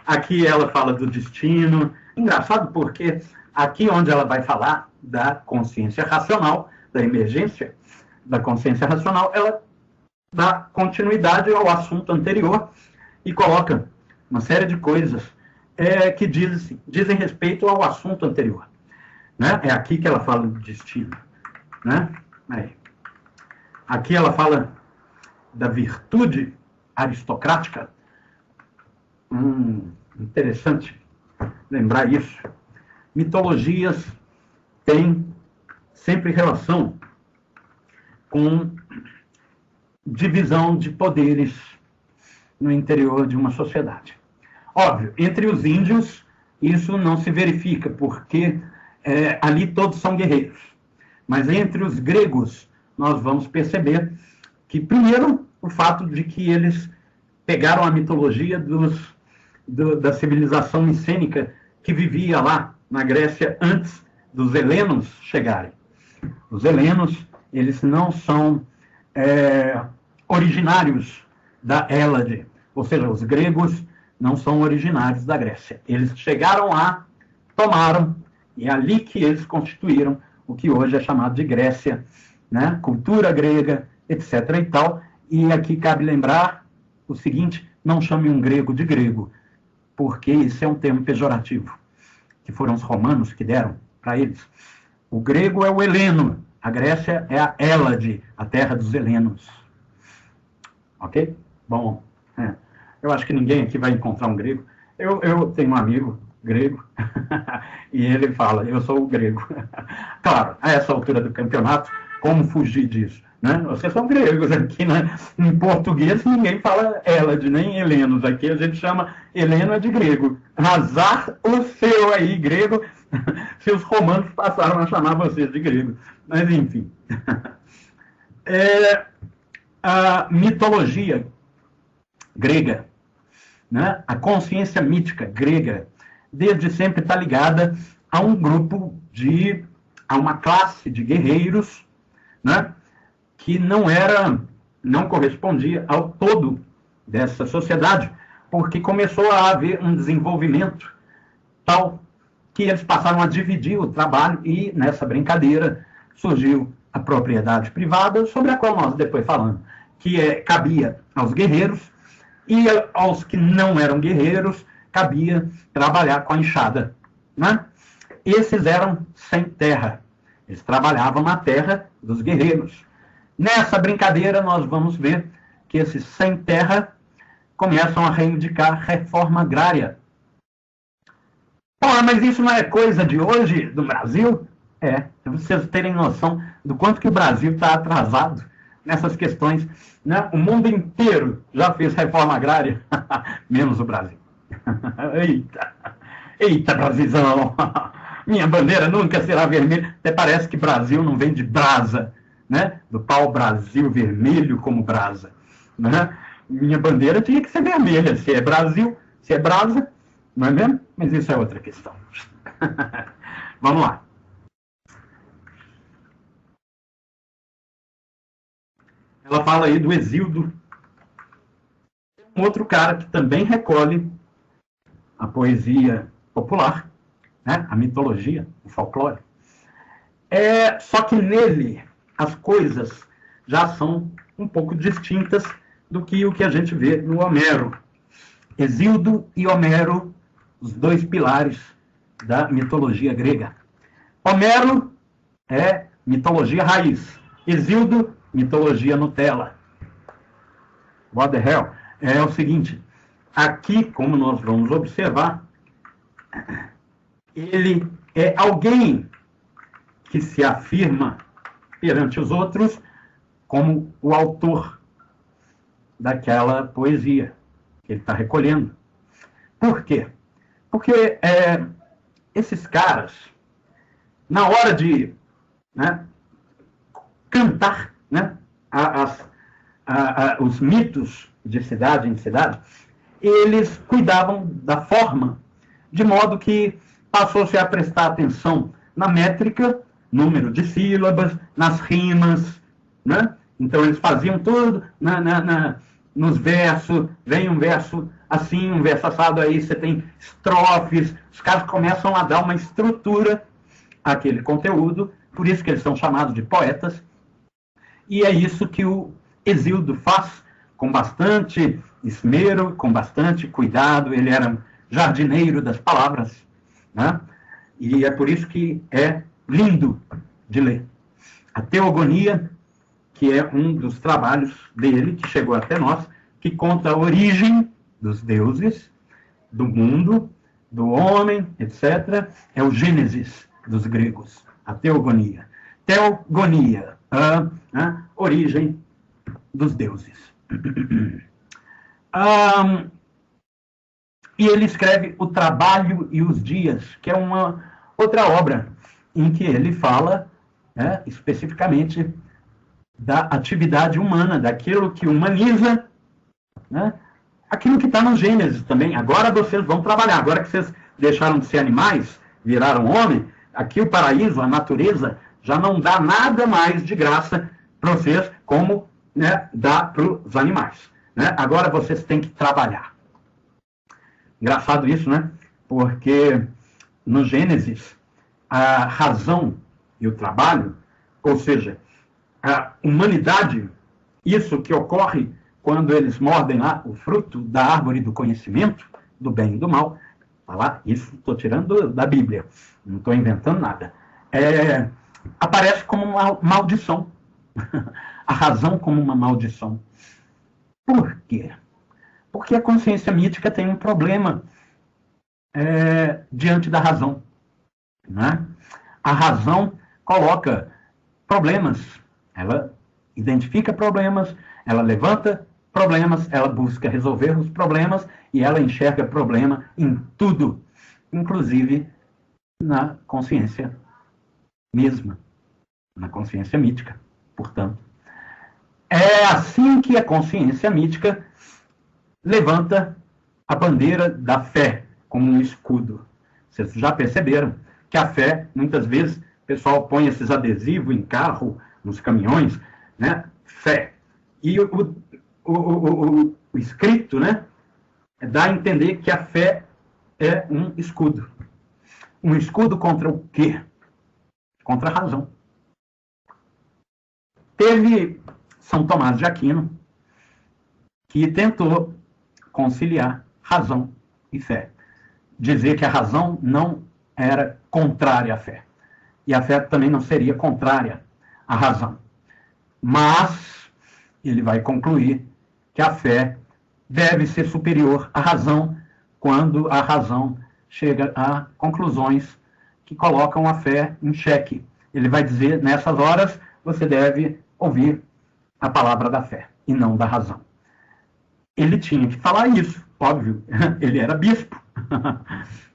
Aqui ela fala do destino. Engraçado porque aqui onde ela vai falar da consciência racional, da emergência da consciência racional, ela dá continuidade ao assunto anterior e coloca uma série de coisas que dizem respeito ao assunto anterior. Né? É aqui que ela fala do destino. Né? Aí. Aqui ela fala da virtude aristocrática. Interessante lembrar isso. Mitologias têm sempre relação com divisão de poderes no interior de uma sociedade. Óbvio, entre os índios isso não se verifica, porque ali todos são guerreiros. Mas entre os gregos, nós vamos perceber que, primeiro, o fato de que eles pegaram a mitologia da civilização micênica que vivia lá na Grécia antes dos helenos chegarem. Os helenos, eles não são originários da Hélade, ou seja, os gregos não são originários da Grécia. Eles chegaram lá, tomaram, e é ali que eles constituíram o que hoje é chamado de Grécia, né? Cultura grega, etc. e tal. E aqui cabe lembrar o seguinte: não chame um grego de grego, porque isso é um termo pejorativo, que foram os romanos que deram para eles. O grego é o heleno, a Grécia é a Hélade, a terra dos helenos. Ok? Bom, eu acho que ninguém aqui vai encontrar um grego. Eu tenho um amigo grego. E ele fala, eu sou o grego. Claro, a essa altura do campeonato, como fugir disso? Né? Vocês são gregos aqui, né? Em português ninguém fala Hélade, nem helenos. Aqui a gente chama Helena de grego. Azar o seu aí, grego, se os romanos passaram a chamar vocês de grego. Mas, enfim. A mitologia grega, né? A consciência mítica grega, desde sempre está ligada a um grupo a uma classe de guerreiros, né? Que não correspondia ao todo dessa sociedade, porque começou a haver um desenvolvimento tal que eles passaram a dividir o trabalho e, nessa brincadeira, surgiu a propriedade privada, sobre a qual nós depois falamos, que cabia aos guerreiros, e aos que não eram guerreiros, cabia trabalhar com a enxada. Né? Esses eram sem terra. Eles trabalhavam na terra dos guerreiros. Nessa brincadeira, nós vamos ver que esses sem terra começam a reivindicar reforma agrária. Mas isso não é coisa de hoje, do Brasil? Para vocês terem noção do quanto que o Brasil está atrasado nessas questões. Né? O mundo inteiro já fez reforma agrária, menos o Brasil. Eita, Brasilzão! Minha bandeira nunca será vermelha. Até parece que Brasil não vem de brasa, né? Do pau-brasil vermelho como brasa. Né? Minha bandeira tinha que ser vermelha. Se é Brasil, se é brasa, não é mesmo? Mas isso é outra questão. Vamos lá. Ela fala aí do Hesíodo, um outro cara que também recolhe a poesia popular, né? A mitologia, o folclore. Só que nele as coisas já são um pouco distintas do que o que a gente vê no Homero. Hesíodo e Homero, os dois pilares da mitologia grega. Homero é mitologia raiz. Hesíodo, mitologia Nutella. What the hell? É o seguinte, aqui, como nós vamos observar, ele é alguém que se afirma perante os outros como o autor daquela poesia que ele está recolhendo. Por quê? Porque esses caras, na hora de, né, cantar, né, os mitos de cidade em cidade, eles cuidavam da forma, de modo que passou-se a prestar atenção na métrica, número de sílabas, nas rimas, né? Então eles faziam tudo nos versos, vem um verso assim, um verso assado, aí você tem estrofes, os caras começam a dar uma estrutura àquele conteúdo, por isso que eles são chamados de poetas, e é isso que o Hesíodo faz com bastante esmero, com bastante cuidado, ele era um jardineiro das palavras, né? E é por isso que é lindo de ler. A Teogonia, que é um dos trabalhos dele, que chegou até nós, que conta a origem dos deuses, do mundo, do homem, etc. É o Gênesis dos gregos, a Teogonia. Teogonia, a origem dos deuses. E ele escreve O Trabalho e os Dias, que é uma outra obra em que ele fala, né, especificamente da atividade humana, daquilo que humaniza, né, aquilo que está no Gênesis também. Agora vocês vão trabalhar, agora que vocês deixaram de ser animais, viraram homem, aqui o paraíso, a natureza, já não dá nada mais de graça para vocês, como, né, dá para os animais. Né? Agora vocês têm que trabalhar. Engraçado isso, né? Porque no Gênesis, a razão e o trabalho, ou seja, a humanidade, isso que ocorre quando eles mordem lá o fruto da árvore do conhecimento, do bem e do mal, tá lá, isso estou tirando da Bíblia, não estou inventando nada, aparece como uma maldição. A razão como uma maldição. Por quê? Porque a consciência mítica tem um problema diante da razão, né? A razão coloca problemas, ela identifica problemas, ela levanta problemas, ela busca resolver os problemas e ela enxerga problema em tudo, inclusive na consciência mesma, na consciência mítica, portanto. É assim que a consciência mítica levanta a bandeira da fé como um escudo. Vocês já perceberam que a fé, muitas vezes, o pessoal põe esses adesivos em carro, nos caminhões, né? Fé. E o escrito, né, dá a entender que a fé é um escudo. Um escudo contra o quê? Contra a razão. Teve São Tomás de Aquino, que tentou conciliar razão e fé. Dizer que a razão não era contrária à fé. E a fé também não seria contrária à razão. Mas ele vai concluir que a fé deve ser superior à razão quando a razão chega a conclusões que colocam a fé em xeque. Ele vai dizer, nessas horas, você deve ouvir a palavra da fé e não da razão. Ele tinha que falar isso, óbvio. Ele era bispo.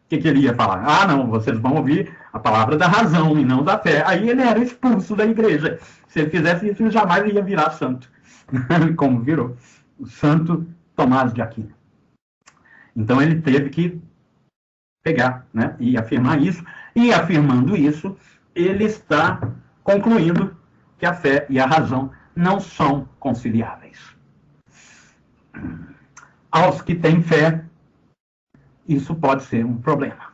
O que ele ia falar? Ah, não, vocês vão ouvir a palavra da razão e não da fé. Aí ele era expulso da igreja. Se ele fizesse isso, ele jamais ia virar santo. Como virou o Santo Tomás de Aquino. Então ele teve que pegar, né, e afirmar isso. E afirmando isso, ele está concluindo que a fé e a razão não são conciliáveis. Aos que têm fé, isso pode ser um problema.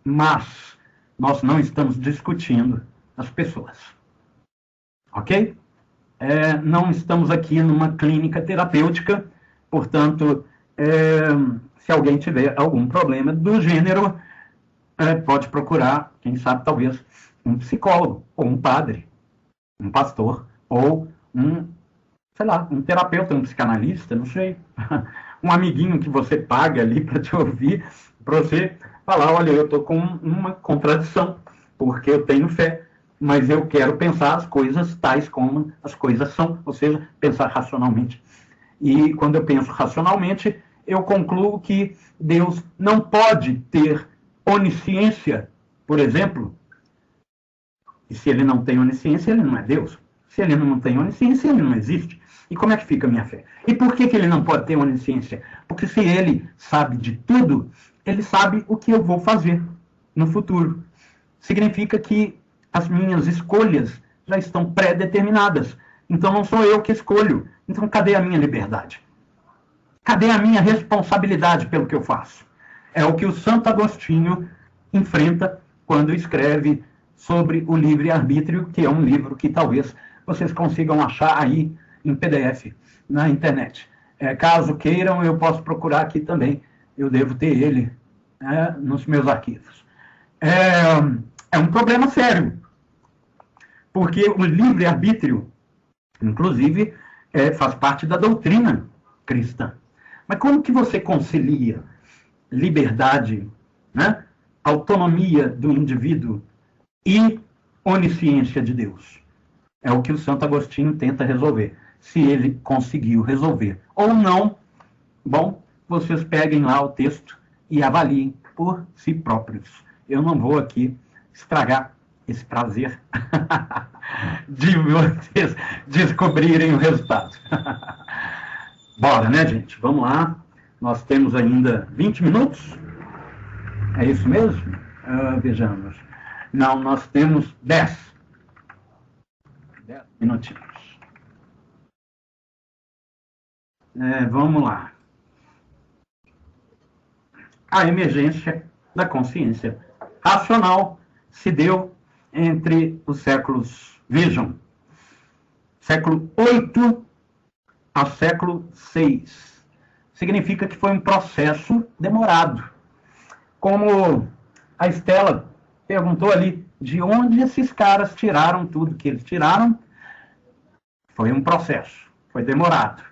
Mas nós não estamos discutindo as pessoas. Ok? Não estamos aqui numa clínica terapêutica, portanto, se alguém tiver algum problema do gênero, pode procurar, quem sabe, talvez, um psicólogo, ou um padre, um pastor, ou um terapeuta, um psicanalista, não sei, um amiguinho que você paga ali para te ouvir, para você falar, olha, eu estou com uma contradição, porque eu tenho fé, mas eu quero pensar as coisas tais como as coisas são, ou seja, pensar racionalmente. E quando eu penso racionalmente, eu concluo que Deus não pode ter onisciência, por exemplo. E se ele não tem onisciência, ele não é Deus. Se ele não tem onisciência, ele não existe. E como é que fica a minha fé? E por que ele não pode ter onisciência? Porque se ele sabe de tudo, ele sabe o que eu vou fazer no futuro. Significa que as minhas escolhas já estão pré-determinadas. Então não sou eu que escolho. Então cadê a minha liberdade? Cadê a minha responsabilidade pelo que eu faço? É o que o Santo Agostinho enfrenta quando escreve sobre o livre-arbítrio, que é um livro que talvez vocês consigam achar aí em PDF, na internet. Caso queiram, eu posso procurar aqui também. Eu devo ter ele nos meus arquivos. É um problema sério, porque o livre-arbítrio, inclusive, faz parte da doutrina cristã. Mas como que você concilia liberdade, né, autonomia do indivíduo e onisciência de Deus? É o que o Santo Agostinho tenta resolver. Se ele conseguiu resolver ou não, bom, vocês peguem lá o texto e avaliem por si próprios. Eu não vou aqui estragar esse prazer de vocês descobrirem o resultado. Bora, né, gente? Vamos lá. Nós temos ainda 20 minutos. É isso mesmo? Vejamos. Não, nós temos 10 minutinhos. Vamos lá. A emergência da consciência racional se deu entre os séculos, vejam, século VIII ao século VI. Significa que foi um processo demorado. Como a Estela perguntou ali, de onde esses caras tiraram tudo que eles tiraram? Foi um processo, foi demorado.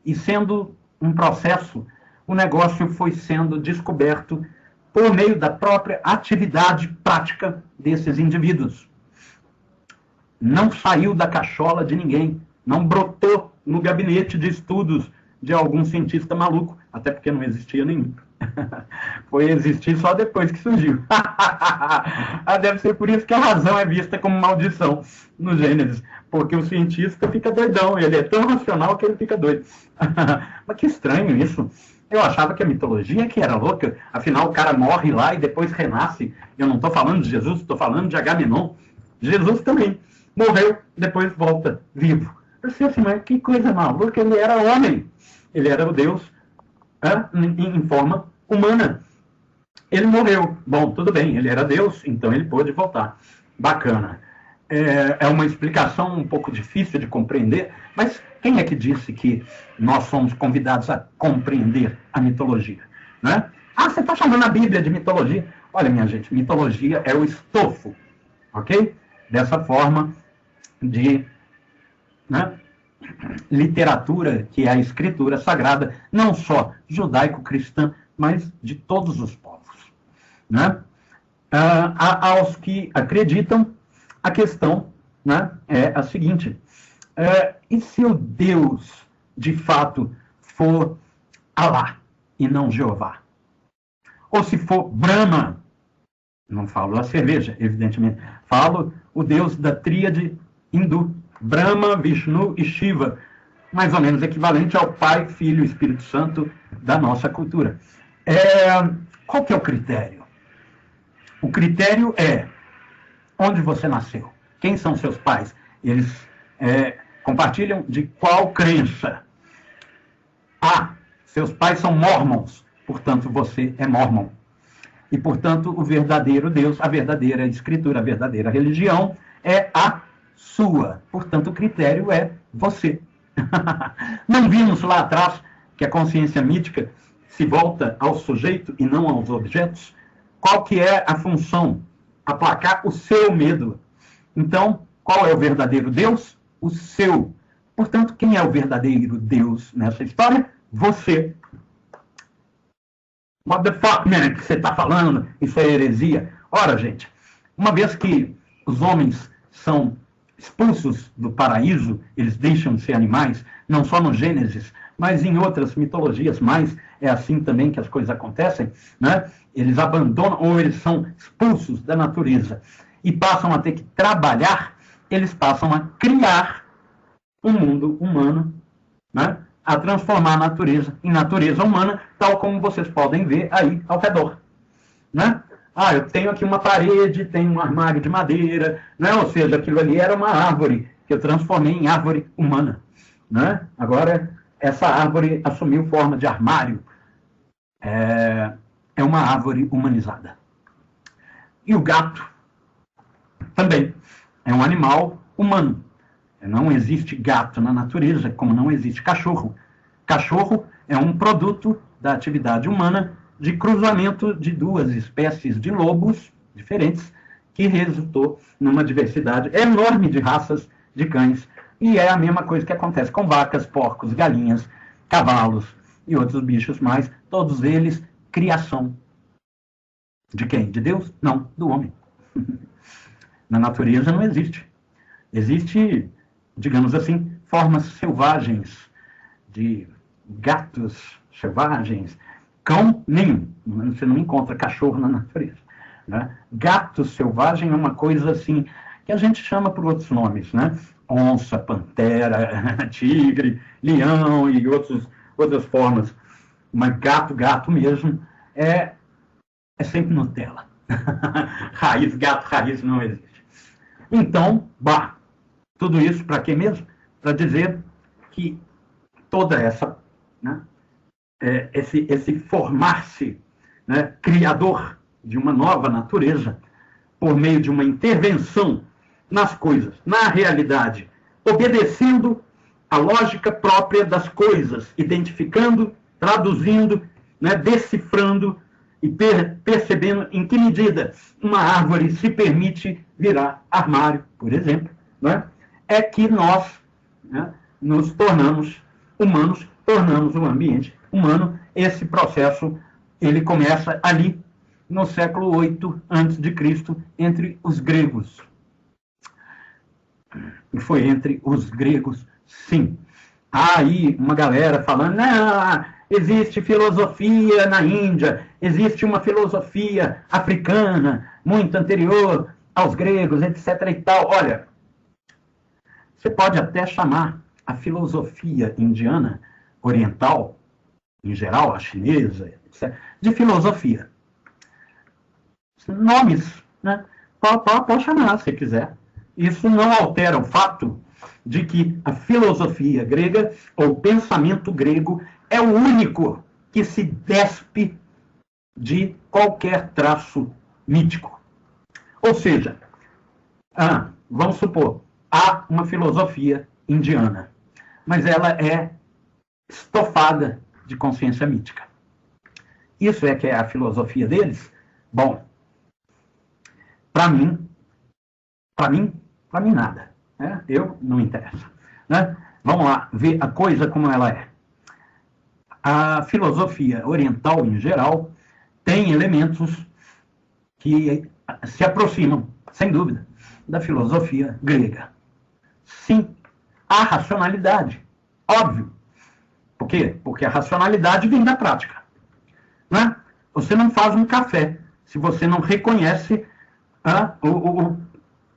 E sendo um processo, o negócio foi sendo descoberto por meio da própria atividade prática desses indivíduos. Não saiu da cachola de ninguém, não brotou no gabinete de estudos de algum cientista maluco, até porque não existia nenhum. Foi existir só depois que surgiu. Deve ser por isso que a razão é vista como maldição no Gênesis, porque o cientista fica doidão, ele é tão racional que ele fica doido. Mas que estranho isso. Eu achava que a mitologia que era louca, afinal o cara morre lá e depois renasce. Eu não estou falando de Jesus, estou falando de Agamenon. Jesus também morreu, depois volta vivo. Eu sei assim, mas que coisa maluca, ele era homem. Ele era o Deus em forma humana. Ele morreu. Bom, tudo bem, ele era Deus, então ele pôde voltar. Bacana. É uma explicação um pouco difícil de compreender, mas quem é que disse que nós somos convidados a compreender a mitologia? Né? Você está chamando a Bíblia de mitologia? Olha, minha gente, mitologia é o estofo, ok? Dessa forma de literatura, que é a escritura sagrada, não só judaico-cristã, mas de todos os povos. Né? Aos que acreditam, a questão, né, é a seguinte: e se o Deus, de fato, for Alá e não Jeová? Ou se for Brahma? Não falo a cerveja, evidentemente. Falo o Deus da tríade hindu, Brahma, Vishnu e Shiva, mais ou menos equivalente ao Pai, Filho e Espírito Santo da nossa cultura. Qual que é o critério? O critério é onde você nasceu, quem são seus pais, eles compartilham de qual crença? Seus pais são mormons, portanto você é mormon. E, portanto, o verdadeiro Deus, a verdadeira escritura, a verdadeira religião é a sua. Portanto, o critério é você. Não vimos lá atrás que a consciência mítica se volta ao sujeito e não aos objetos? Qual que é a função? Aplacar o seu medo. Então, qual é o verdadeiro Deus? O seu. Portanto, quem é o verdadeiro Deus nessa história? Você. What the fuck, man, que você está falando? Isso é heresia. Ora, gente, uma vez que os homens são expulsos do paraíso, eles deixam de ser animais, não só no Gênesis, mas em outras mitologias mais, é assim também que as coisas acontecem, né? Eles abandonam, ou eles são expulsos da natureza e passam a ter que trabalhar, eles passam a criar um mundo humano, né? A transformar a natureza em natureza humana, tal como vocês podem ver aí ao redor. Né? Eu tenho aqui uma parede, tenho um armário de madeira, né? Ou seja, aquilo ali era uma árvore, que eu transformei em árvore humana. Né? Agora, essa árvore assumiu forma de armário. É uma árvore humanizada. E o gato também é um animal humano. Não existe gato na natureza, como não existe cachorro. Cachorro é um produto da atividade humana de cruzamento de duas espécies de lobos diferentes, que resultou numa diversidade enorme de raças de cães. E é a mesma coisa que acontece com vacas, porcos, galinhas, cavalos e outros bichos mais. Todos eles, criação. De quem? De Deus? Não, do homem. Na natureza não existe. Existe, digamos assim, formas selvagens de gatos selvagens, cão nenhum. Você não encontra cachorro na natureza. Né? Gato selvagem é uma coisa assim que a gente chama por outros nomes, né? Onça, pantera, tigre, leão e outras formas. Mas gato mesmo é sempre Nutella. Gato raiz não existe. Então, tudo isso para quê mesmo? Para dizer que toda essa, né, esse formar-se, né, criador de uma nova natureza, por meio de uma intervenção nas coisas, na realidade, obedecendo a lógica própria das coisas, identificando, traduzindo, né, decifrando e percebendo em que medida uma árvore se permite virar armário, por exemplo, né, é que nós, né, nos tornamos humanos, tornamos o ambiente humano esse processo ele começa ali no século VIII a.C., entre os gregos. E foi entre os gregos, sim. Há aí uma galera falando, não, existe filosofia na Índia, existe uma filosofia africana, muito anterior aos gregos, etc. e tal. Olha, você pode até chamar a filosofia indiana, oriental, em geral, a chinesa, etc., de filosofia. Nomes, né? Pode chamar, se quiser. Isso não altera o fato de que a filosofia grega, ou o pensamento grego, é o único que se despe de qualquer traço mítico. Ou seja, vamos supor, há uma filosofia indiana, mas ela é estofada de consciência mítica. Isso é que é a filosofia deles? Bom, para mim nada. Né? Eu não interessa. Né? Vamos lá, ver a coisa como ela é. A filosofia oriental, em geral, tem elementos que se aproximam, sem dúvida, da filosofia grega. Sim, há racionalidade, óbvio. Por quê? Porque a racionalidade vem da prática. Né? Você não faz um café se você não reconhece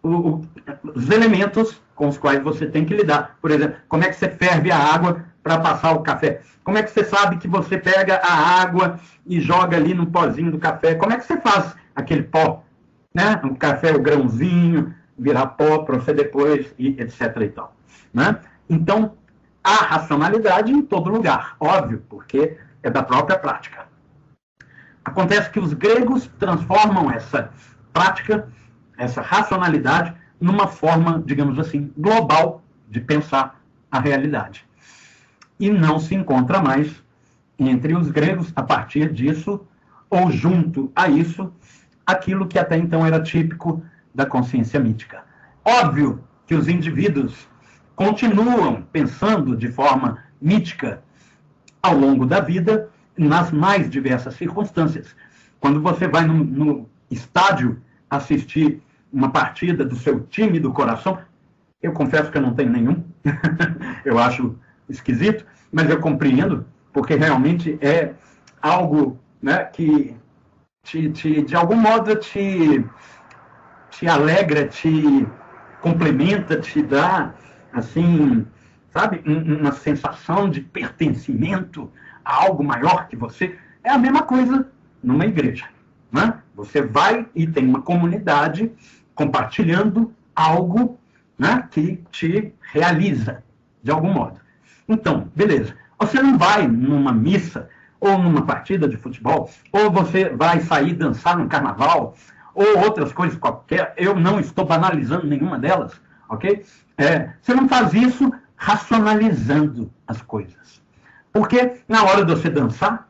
os elementos com os quais você tem que lidar. Por exemplo, como é que você ferve a água para passar o café? Como é que você sabe que você pega a água e joga ali no pozinho do café? Como é que você faz aquele pó? Né? O café, o grãozinho, virar pó para você depois, e etc. e tal. Né? Então, há racionalidade em todo lugar, óbvio, porque é da própria prática. Acontece que os gregos transformam essa prática, essa racionalidade, numa forma, digamos assim, global de pensar a realidade. E não se encontra mais entre os gregos, a partir disso, ou junto a isso, aquilo que até então era típico da consciência mítica. Óbvio que os indivíduos continuam pensando de forma mítica ao longo da vida, nas mais diversas circunstâncias. Quando você vai no estádio assistir uma partida do seu time do coração, eu confesso que eu não tenho nenhum, eu acho esquisito, mas eu compreendo, porque realmente é algo, né, que de algum modo te alegra, te complementa, te dá, assim, sabe, uma sensação de pertencimento a algo maior que você. É a mesma coisa numa igreja. Né? Você vai e tem uma comunidade compartilhando algo, né, que te realiza, de algum modo. Então, beleza. Você não vai numa missa, ou numa partida de futebol, ou você vai sair dançar no carnaval, ou outras coisas qualquer. Eu não estou banalizando nenhuma delas, ok? Você não faz isso racionalizando as coisas. Porque na hora de você dançar,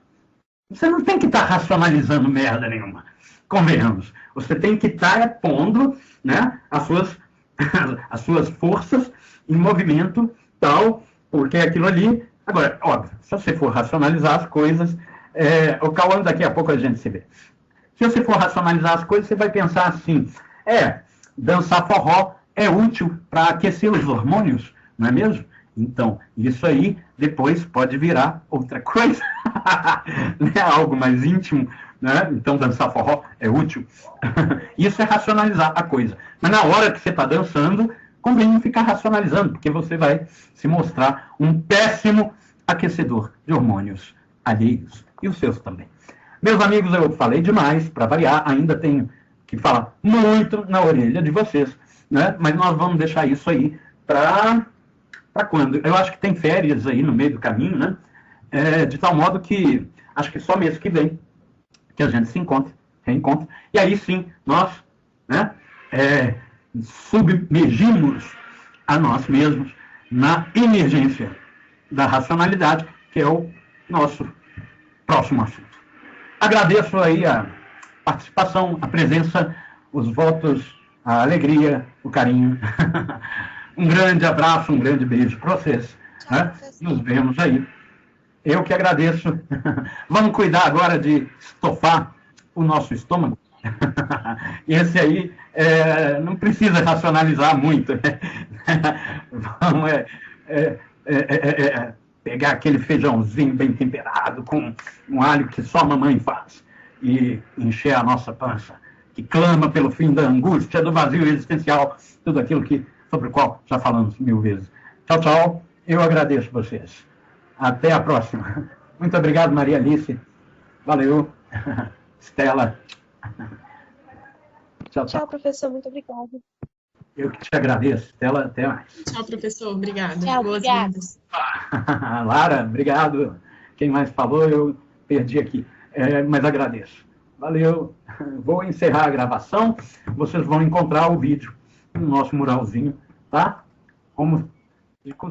você não tem que estar racionalizando merda nenhuma. Convenhamos. Você tem que estar pondo, né, as suas forças em movimento, tal, porque aquilo ali... Agora, óbvio, se você for racionalizar as coisas... o Cauã, daqui a pouco a gente se vê. Se você for racionalizar as coisas, você vai pensar assim, dançar forró é útil para aquecer os hormônios, não é mesmo? Então, isso aí depois pode virar outra coisa, né? Algo mais íntimo, né? Então, dançar forró é útil. Isso é racionalizar a coisa. Mas na hora que você está dançando, convém não ficar racionalizando, porque você vai se mostrar um péssimo aquecedor de hormônios alheios, e os seus também. Meus amigos, eu falei demais, para variar, ainda tenho que falar muito na orelha de vocês, né? Mas nós vamos deixar isso aí para quando? Eu acho que tem férias aí no meio do caminho, né? De tal modo que acho que só mês que vem que a gente se reencontra, e aí sim nós, né, submergimos a nós mesmos na emergência da racionalidade, que é o nosso próximo assunto. Agradeço aí a participação, a presença, os votos, a alegria, o carinho. Um grande abraço, um grande beijo para vocês. Tchau, né? Nos vemos aí Eu que agradeço. Vamos cuidar agora de estofar o nosso estômago. Esse aí não precisa racionalizar muito. Vamos pegar aquele feijãozinho bem temperado, com um alho que só a mamãe faz, e encher a nossa pança, que clama pelo fim da angústia, do vazio existencial, tudo aquilo sobre o qual já falamos 1000 vezes. Tchau, tchau. Eu agradeço vocês. Até a próxima. Muito obrigado, Maria Alice. Valeu. Estela. Tchau, tchau. Tchau, professor. Muito obrigada. Eu que te agradeço. Estela, até mais. Tchau, professor. Obrigada. Tchau, obrigada. Lara, obrigado. Quem mais falou, eu perdi aqui. Mas agradeço. Valeu. Vou encerrar a gravação. Vocês vão encontrar o vídeo no nosso muralzinho, tá? Como de costume.